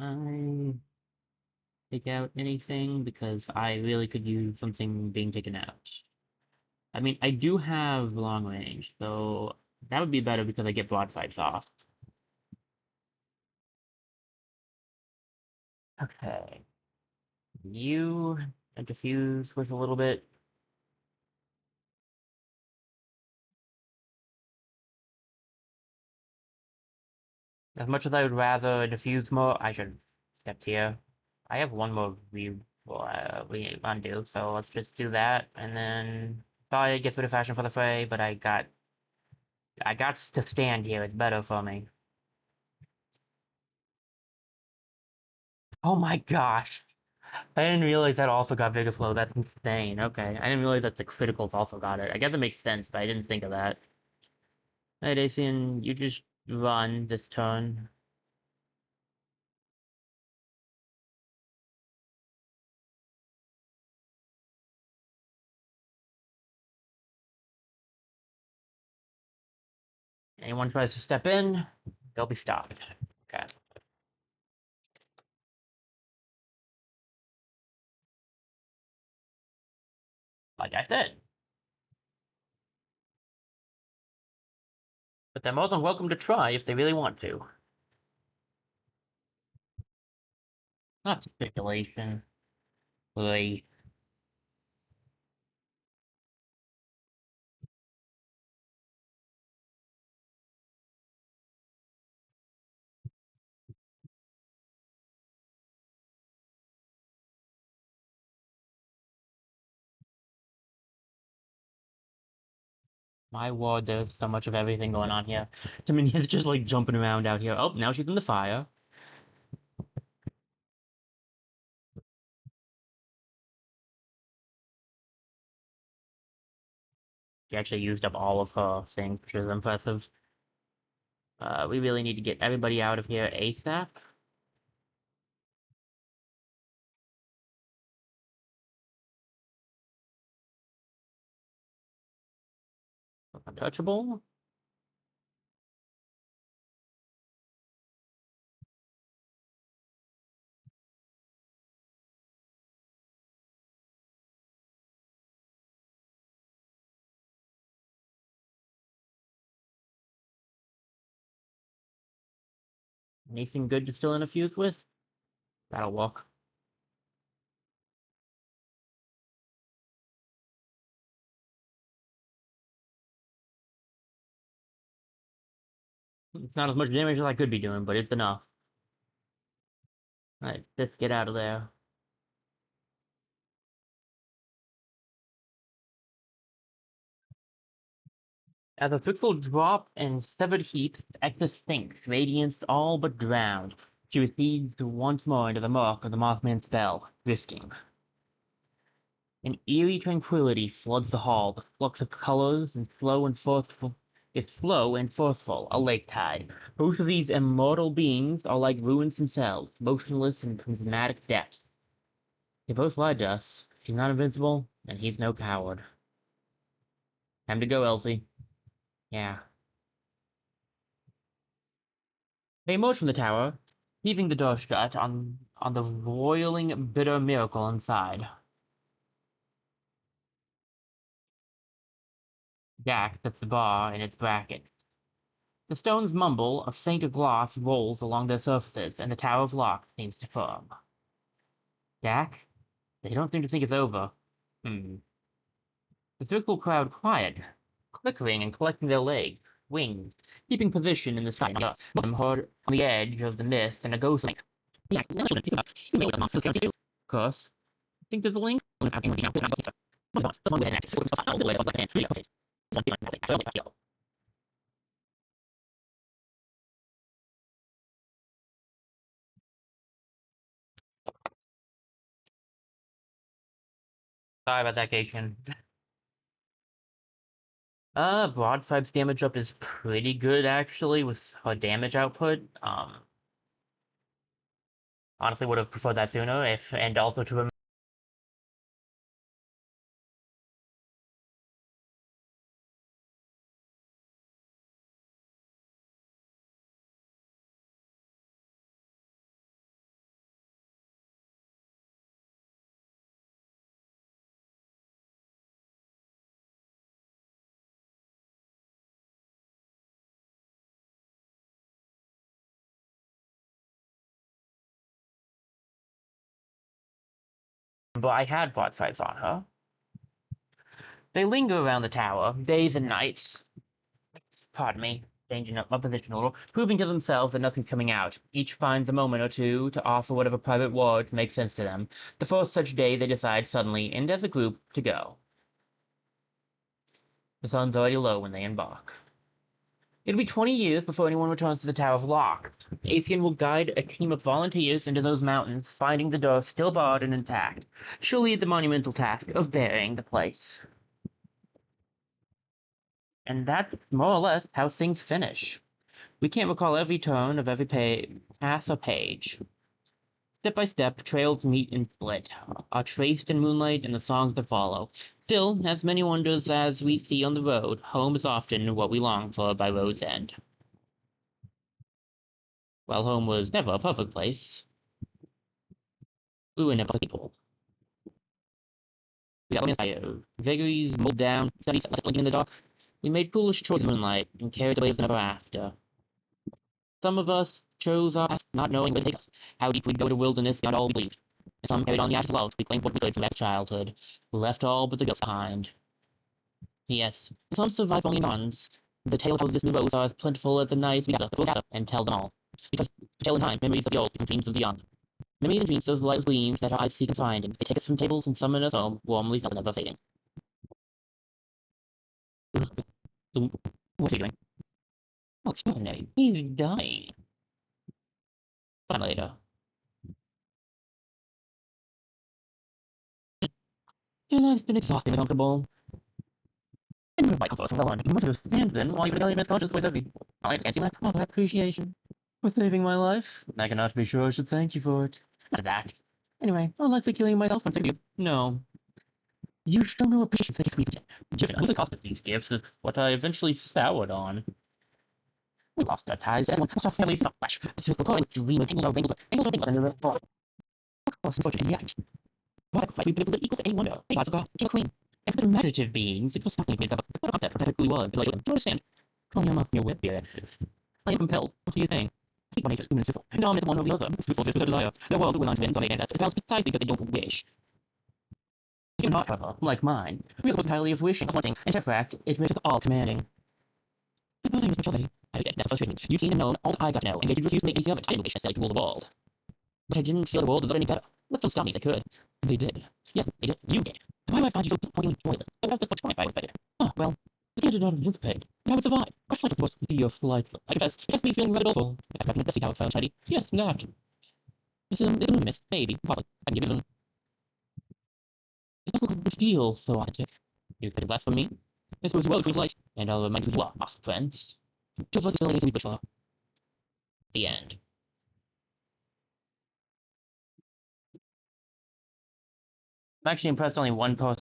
I take out anything because I really could use something being taken out. I mean, I do have long range, so that would be better because I get broadsides off. Okay. You diffuse with a little bit. As much as I would rather diffuse more, I should step here. I have one more we undo, so let's just do that, and then thought I'd get through the fashion for the fray, but I got to stand here. It's better for me. Oh my gosh! I didn't realize that also got Vigor Flow. That's insane. Okay, I didn't realize that the criticals also got it. I guess it makes sense, but I didn't think of that. Hey, Dacian, you just run this turn. Anyone tries to step in, they'll be stopped. Okay. Like I said. But they're more than welcome to try if they really want to. Not speculation. Like, my ward, there's so much of everything going on here. Dominion's just like jumping around out here. Oh, now she's in the fire. She actually used up all of her things, which is impressive. We really need to get everybody out of here ASAP. Untouchable. Anything good to still interfuse with? That'll work. It's not as much damage as I could be doing, but it's enough. Alright, let's get out of there. As the Switchful drop in severed heaps, excess sinks, radiance all but drowned. She recedes once more into the murk of the Mothman's spell, drifting. An eerie tranquility floods the hall, the flux of colors and slow and forceful is slow and forceful, a lake tide. Both of these immortal beings are like ruins themselves, motionless in prismatic depths. They both lied to us. She's not invincible, and he's no coward. Time to go, Elsie. Yeah. They emerge from the tower, heaving the door shut on the roiling, bitter miracle inside. Jack sets the bar in its brackets. The stones mumble, a faint gloss rolls along their surfaces, and the tower's lock seems to firm. Jack? They don't seem to think it's over. The circle crowd quiet, clickering and collecting their legs, wings, keeping position in the sky. Them hard on the edge of the mist and a ghost link. Curse. Think there's a link? Sorry about that, Cation. Broadside's damage up is pretty good actually with her damage output. Honestly would have preferred that sooner if and also to but I had broadsides on her. They linger around the tower, days and nights. Pardon me, changing up my position a little, proving to themselves that nothing's coming out. Each finds a moment or two to offer whatever private words make sense to them. The first such day they decide suddenly, and as a group, to go. The sun's already low when they embark. It'll be 20 years before anyone returns to the Tower of Lock. Atheon will guide a team of volunteers into those mountains, finding the door still barred and intact. She'll lead the monumental task of burying the place. And that's more or less how things finish. We can't recall every turn of every path or page. Step by step, trails meet and split, are traced in moonlight and the songs that follow. Still, as many wonders as we see on the road, home is often what we long for by road's end. While home was never a perfect place, we were never people. We got inspired, vagaries molded down, studies left blinking in the dark. We made foolish choices in moonlight and carried the waves never after. Some of us chose our path not knowing where to take us, how deep we'd go to wilderness beyond all we believed. And some carried on the ashes of love we claimed what we could from that childhood, left all but the ghosts behind. Yes, some survive only in bonds. The tale of how this new rose are as plentiful as the nights we gather, but we'll gather and tell them all. Because to tell in time, memories of the old become dreams of the young. Memories and dreams, those light gleams that our eyes seek and find, and they take us from tables and summon us home, warmly felt never fading. So, what are you doing? Oh, extraordinary. He's dying. Fine later. Your life's been exhausting and uncomfortable. And you might console us well on. You might understand then why you rebellion against conscience with every I fancy lack of appreciation for saving my life. I cannot be sure I should thank you for it. Not that. Anyway, I'll likely killing myself from thinking you. No. You show no appreciation for the gifts we get. Giving under the cost of these gifts is what I eventually soured on. We lost our ties, everyone cut our families not flesh. The circle calling dream of hanging out wrinkled and the fall. Of course, unfortunately, yet. What a fight we believe equal to any wonder. They gods of God, king or queen. And for the imaginative beings, it was something we discovered. What about that perfectly was, but I do understand. Call me a monk, your wit, dear exes. I am compelled. What do you think? I think one nature is human and civil, and dominate one over the other. Fruitful just with a desire. Their world will not bend on a hand that's developed precisely because they don't wish. Your heart, however, like mine, real entirely of wishing, of wanting, and to fact, it makes us all commanding. Suppose I was mature lady. I did, that's frustrating. You've seen and known all that I got to know, and yet you refuse to make anything of it. I didn't wish necessarily to rule the world. But I didn't feel the world deserved any better. Let them stop me if they could. They did. Yes, they did. You did. Why do I find you so disappointingly joyless? That's what's wrong if I was better. Ah, well, if you had another month's pay, I would survive. Much like, of course, with your flight. I confess, it has me feeling rather doleful. I've got to see how it found Teddy. Yes, that. It's a miss, maybe, probably. I can give it a it doesn't feel so authentic. You could have left for me. This was well between light, and I'll remind you who you are, friends. Just like the silly we before. The end. I'm actually impressed only one person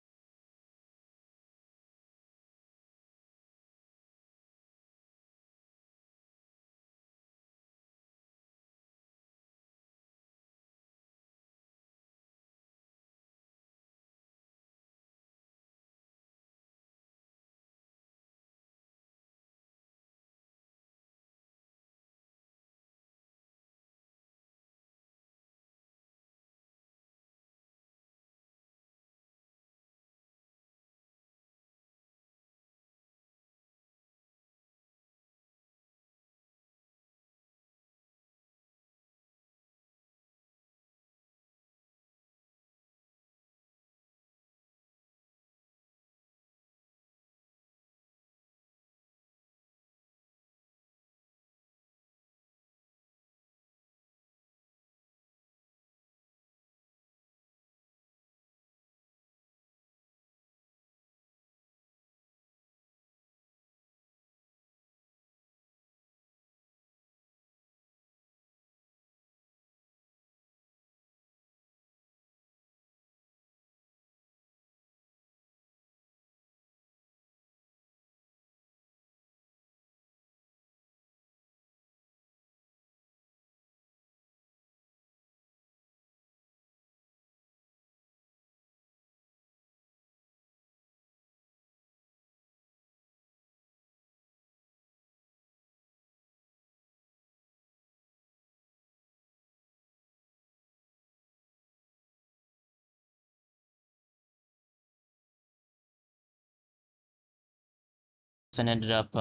and ended up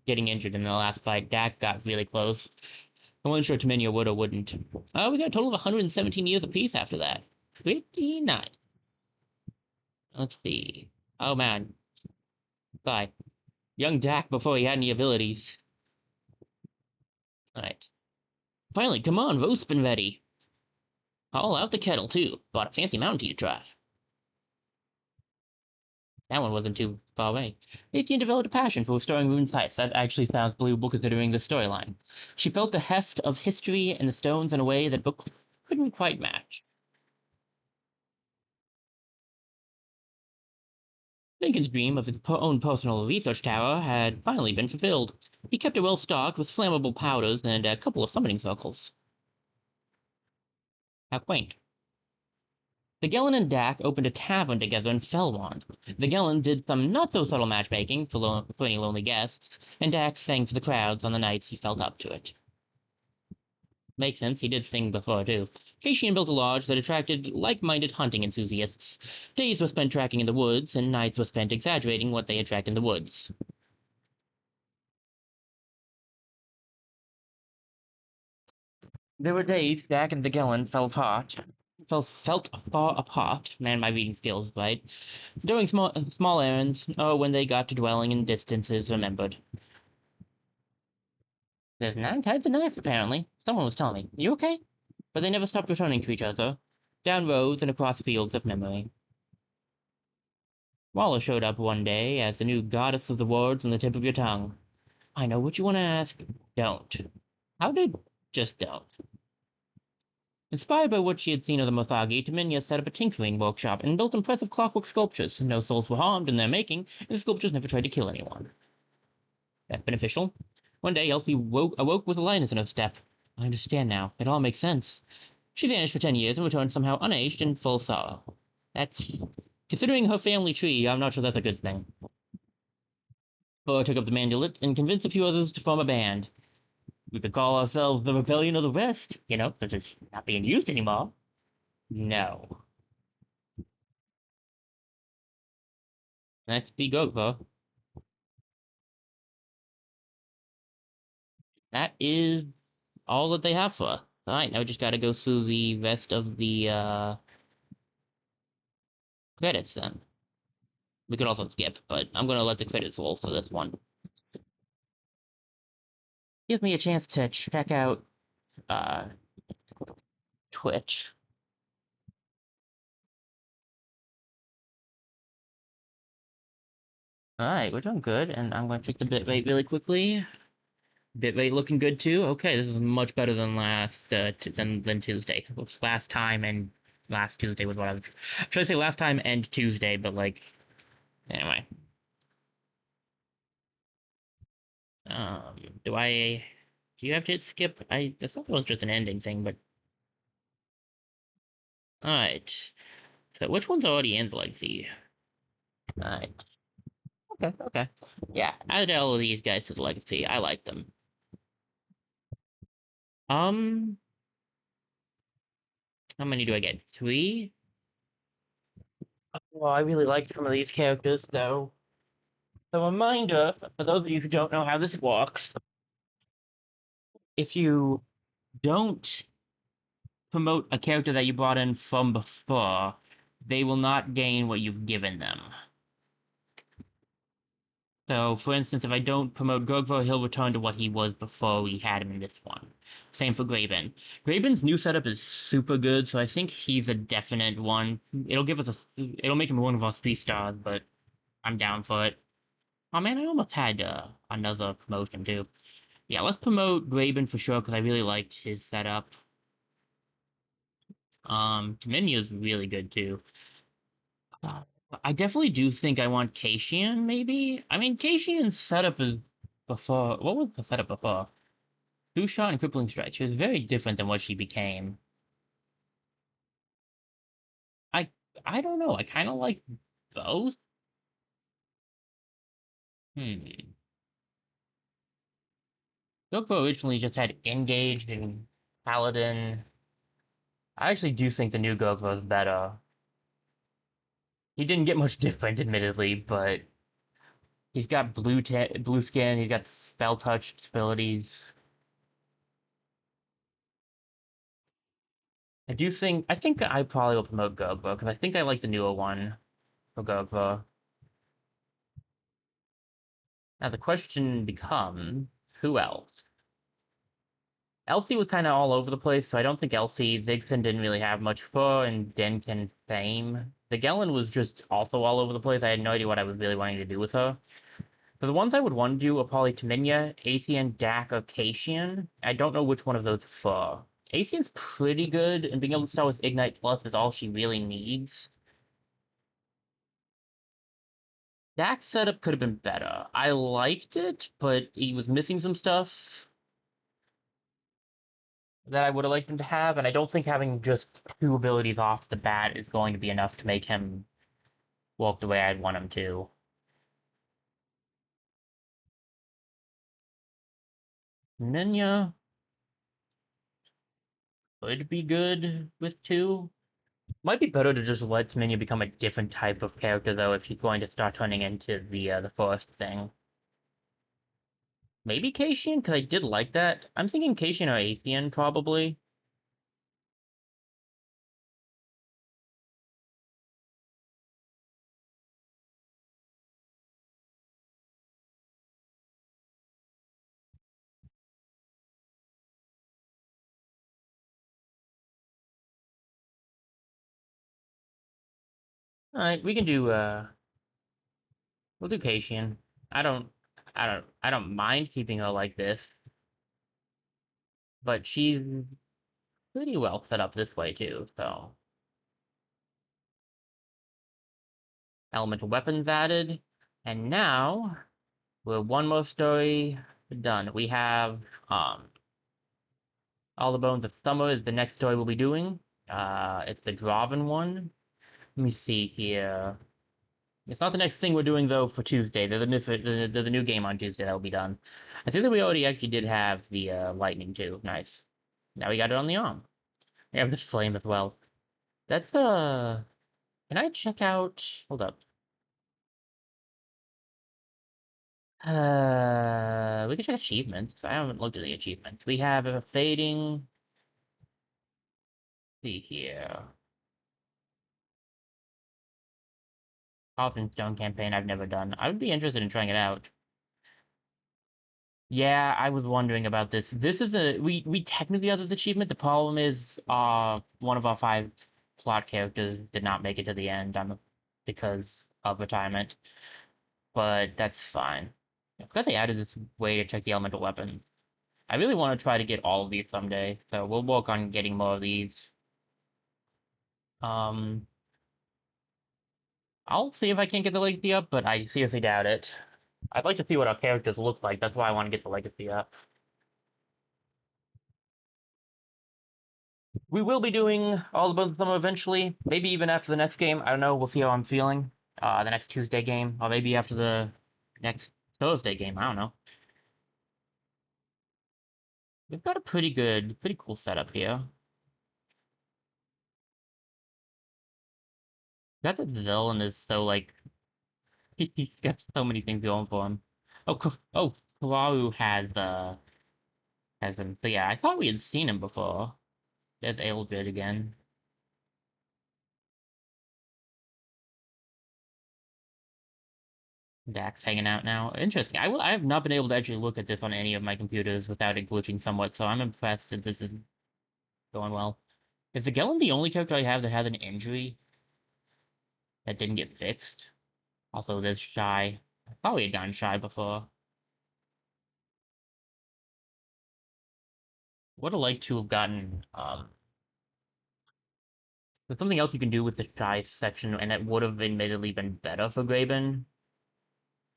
getting injured in the last fight. Dak got really close. I wasn't sure Tamina would or wouldn't. We got a total of 117 years apiece after that. Pretty nice. Let's see. Oh man. Bye. Young Dak before he had any abilities. Alright. Finally, come on, roast's been ready. I'll out the kettle too. Bought a fancy Mountain Tea to try. That one wasn't too far away. Etienne developed a passion for restoring ruined sites. That actually sounds believable considering the storyline. She felt the heft of history and the stones in a way that books couldn't quite match. Lincoln's dream of his own personal research tower had finally been fulfilled. He kept it well stocked with flammable powders and a couple of summoning circles. How quaint. The Gellin and Dak opened a tavern together in Felwand. The Gellin did some not-so-subtle matchmaking for any lonely guests, and Dak sang for the crowds on the nights he felt up to it. Makes sense, he did sing before, too. Cassian built a lodge that attracted like-minded hunting enthusiasts. Days were spent tracking in the woods, and nights were spent exaggerating what they had tracked in the woods. There were days Dak and the Gellin felt far apart, man, my reading skills, right? Doing small errands, or when they got to dwelling in distances remembered. There's 9 types of knife, apparently. Someone was telling me. You okay? But they never stopped returning to each other, down roads and across fields of memory. Waller showed up one day as the new goddess of the words on the tip of your tongue. I know what you want to ask. Don't. How did... Just don't. Inspired by what she had seen of the Mothagi, Tamina set up a tinkering workshop and built impressive clockwork sculptures. No souls were harmed in their making, and the sculptures never tried to kill anyone. That's beneficial. One day, Elsie awoke with a lightness in her step. I understand now. It all makes sense. She vanished for 10 years and returned somehow unaged and full of sorrow. That's... Considering her family tree, I'm not sure that's a good thing. Burr took up the mandulet and convinced a few others to form a band. We could call ourselves the Rebellion of the West, since it's not being used anymore. No. That's the Gogva. That is all that they have for us. Alright, now we just gotta go through the rest of the, credits then. We could also skip, but I'm gonna let the credits roll for this one. Gives me a chance to check out, Twitch. Alright, we're doing good, and I'm gonna check the bitrate really quickly. Bitrate looking good too. Okay, this is much better than than Tuesday. Last time and last Tuesday was what I was. Should I say last time and Tuesday? But like, anyway. Um, do I? Do you have to hit skip? I thought that was just an ending thing, but all right. So which one's already in the legacy? All right. Okay. Okay. Yeah, added all of these guys to the legacy. I like them. Um, how many do I get? 3? Well, I really like some of these characters, though. A reminder, for those of you who don't know how this works, if you don't promote a character that you brought in from before, they will not gain what you've given them. So, for instance, if I don't promote Gogvo, he'll return to what he was before we had him in this one. Same for Graven. Graven's new setup is super good, so I think he's a definite one. It'll make him one of our 3 stars, but I'm down for it. Oh man, I almost had another promotion too. Yeah, let's promote Graven for sure, because I really liked his setup. Dominion's really good too. Uh, I definitely do think I want Cassian, maybe? I mean, Cassian's setup is before... What was the setup before? Two Shot and Crippling Strike. She was very different than what she became. I I don't know. I kind of like both. Hmm. Gokpo originally just had Engaged and Paladin. I actually do think the new Gokpo is better. He didn't get much different, admittedly, but he's got blue skin. He's got spell touch abilities. I think I probably will promote Gogba because I think I like the newer one for Gogba. Now the question becomes, who else? Elsie was kind of all over the place, so I don't think Elsie. Zigson didn't really have much for, and Denkin same. The Gellin was just also all over the place. I had no idea what I was really wanting to do with her. For the ones I would want to do are probably Taminia, Acian, Dak, or Cation. I don't know which one of those for. Acian's pretty good, and being able to start with Ignite Plus is all she really needs. Dak's setup could have been better. I liked it, but he was missing some stuff that I would have liked him to have, and I don't think having just two abilities off the bat is going to be enough to make him walk the way I'd want him to. Ninya could be good with two. Might be better to just let Minya become a different type of character, though, if he's going to start turning into the forest thing. Maybe Cassian, because I did like that. I'm thinking Cassian or Athean, probably. Alright, we'll do Cassian. I don't, I don't mind keeping her like this, but she's pretty well set up this way, too, so. Elemental weapons added, and now, we're one more story done. We have, All the Bones of Summer is the next story we'll be doing. It's the Graven one. Let me see here. It's not the next thing we're doing though for Tuesday. There's a new game on Tuesday that'll be done. I think that we already actually did have the lightning too. Nice. Now we got it on the arm. We have this flame as well. That's Can I check out? Hold up. We can check achievements. I haven't looked at the achievements. We have a fading. See here. Coffin Stone campaign I've never done. I would be interested in trying it out. Yeah, I was wondering about this. This is a we technically have this achievement. The problem is one of our five plot characters did not make it to the end because of retirement. But that's fine. I forgot they added this way to check the elemental weapons. I really want to try to get all of these someday, so we'll work on getting more of these. Um I'll see if I can get the legacy up, but I seriously doubt it. I'd like to see what our characters look like. That's why I want to get the legacy up. We will be doing all of them eventually. Maybe even after the next game. I don't know. We'll see how I'm feeling. The next Tuesday game, or maybe after the next Thursday game. I don't know. We've got a pretty cool setup here. That the villain is so like he's got so many things going for him. Oh, Kawaru has him. So yeah, I thought we had seen him before. There's Eldred again. Dax hanging out now. Interesting. I have not been able to actually look at this on any of my computers without it glitching somewhat, so I'm impressed that this is going well. Is the Gellin the only character I have that had an injury that didn't get fixed? Also, there's Shy. I thought we had gotten Shy before. Would have liked to have gotten, there's something else you can do with the Shy section, and it would have admittedly been better for Graben,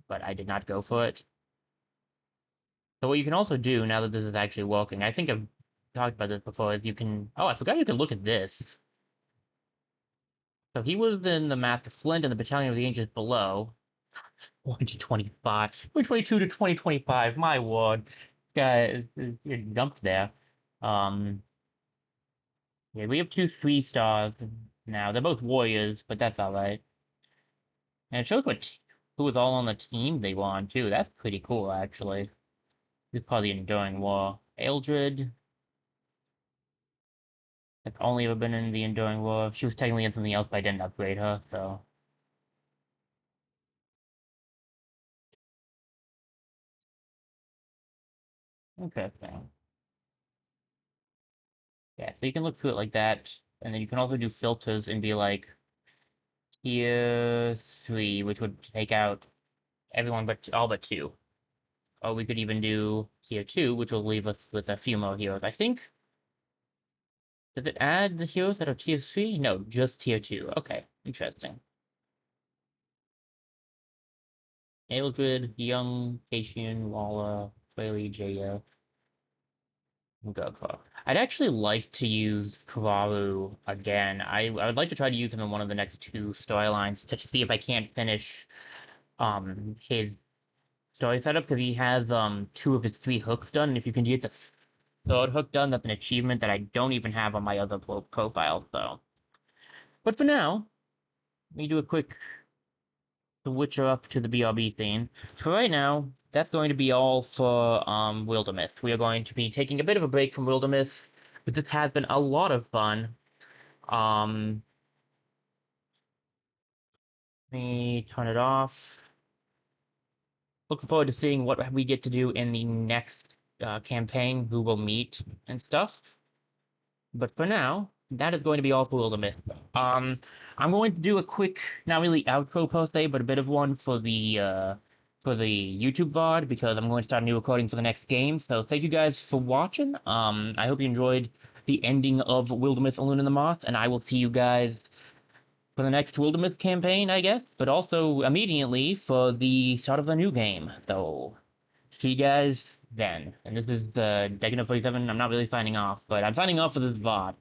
but I did not go for it. So what you can also do, now that this is actually working, I think I've talked about this before, is you can, oh, I forgot you can look at this. So he was in the Master Flint and the Battalion of the Ancients below. 2025. 2022 to 2025. My word. Guy, you're dumped there. Um, yeah, we have two 3 stars now. They're both warriors, but that's alright. And it shows who was all on the team they were on, too. That's pretty cool, actually. This is probably the Enduring War. Eldred has only ever been in the Enduring War. She was technically in something else, but I didn't upgrade her, so. Interesting. Yeah, so you can look through it like that, and then you can also do filters and be like, tier 3, which would take out everyone but all but 2. Or we could even do tier 2, which will leave us with a few more heroes. I think, does it add the heroes that are tier 3? No, just tier 2. Okay, interesting. Eldred, Young, Cation, Walla, Bailey, Jaya, and Godfall. I'd actually like to use Kararu again. I would like to try to use him in one of the next 2 storylines to see if I can't finish his story setup, because he has 2 of his 3 hooks done, and if you can get the third hook done, that's an achievement that I don't even have on my other profile, so. But for now, let me do a quick switch up to the BRB theme. For right now, that's going to be all for Wildermyth. We are going to be taking a bit of a break from Wildermyth, but this has been a lot of fun. Um, Let me turn it off. Looking forward to seeing what we get to do in the next campaign, who we'll meet and stuff. But for now, that is going to be all for Wildermyth. I'm going to do a quick, not really outro per se, but a bit of one for the YouTube VOD, because I'm going to start a new recording for the next game. So thank you guys for watching. I hope you enjoyed the ending of Wildermyth, Eluna, and the Moth, and I will see you guys for the next Wildermyth campaign, I guess, but also immediately for the start of the new game. So see you guys then. And this is the Decade 47. I'm not really signing off, but I'm signing off for this VOD.